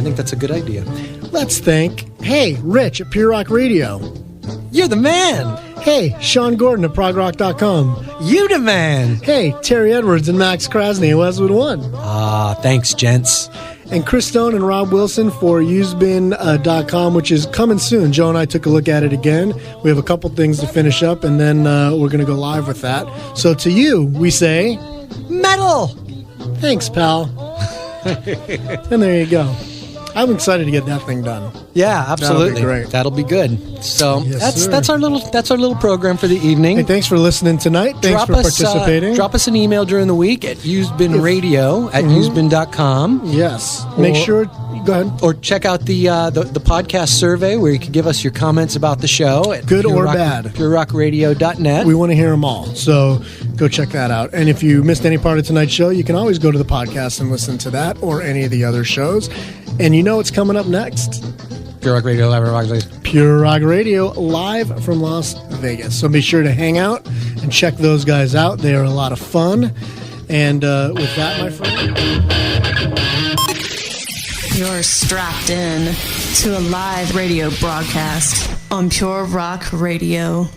think that's a good idea. Let's thank, Rich at Pure Rock Radio. You're the man. Hey, Sean Gordon at progrock.com. You the man. Hey, Terry Edwards and Max Krasny at Westwood One. Thanks, gents. And Chris Stone and Rob Wilson for usebin.com, which is coming soon. Joe and I took a look at it again. We have a couple things to finish up, and then we're going to go live with that. So to you, we say... Metal! Thanks, pal. And there you go. I'm excited to get that thing done. Yeah, absolutely. That'll be great. That'll be good. So Yes, that's our little program for the evening. Hey, thanks for listening tonight. Thanks for participating. Drop us an email during the week at usebinradio at usebin.com. Yes. Make sure. Go ahead. Or check out the podcast survey where you can give us your comments about the show. At Good or bad. PureRockRadio.net. We want to hear them all. So go check that out. And if you missed any part of tonight's show, you can always go to the podcast and listen to that or any of the other shows. And you know what's coming up next? Pure Rock Radio live. Pure Rock Radio live from Las Vegas. So be sure to hang out and check those guys out. They are a lot of fun. And with that, my friend, you're strapped in to a live radio broadcast on Pure Rock Radio.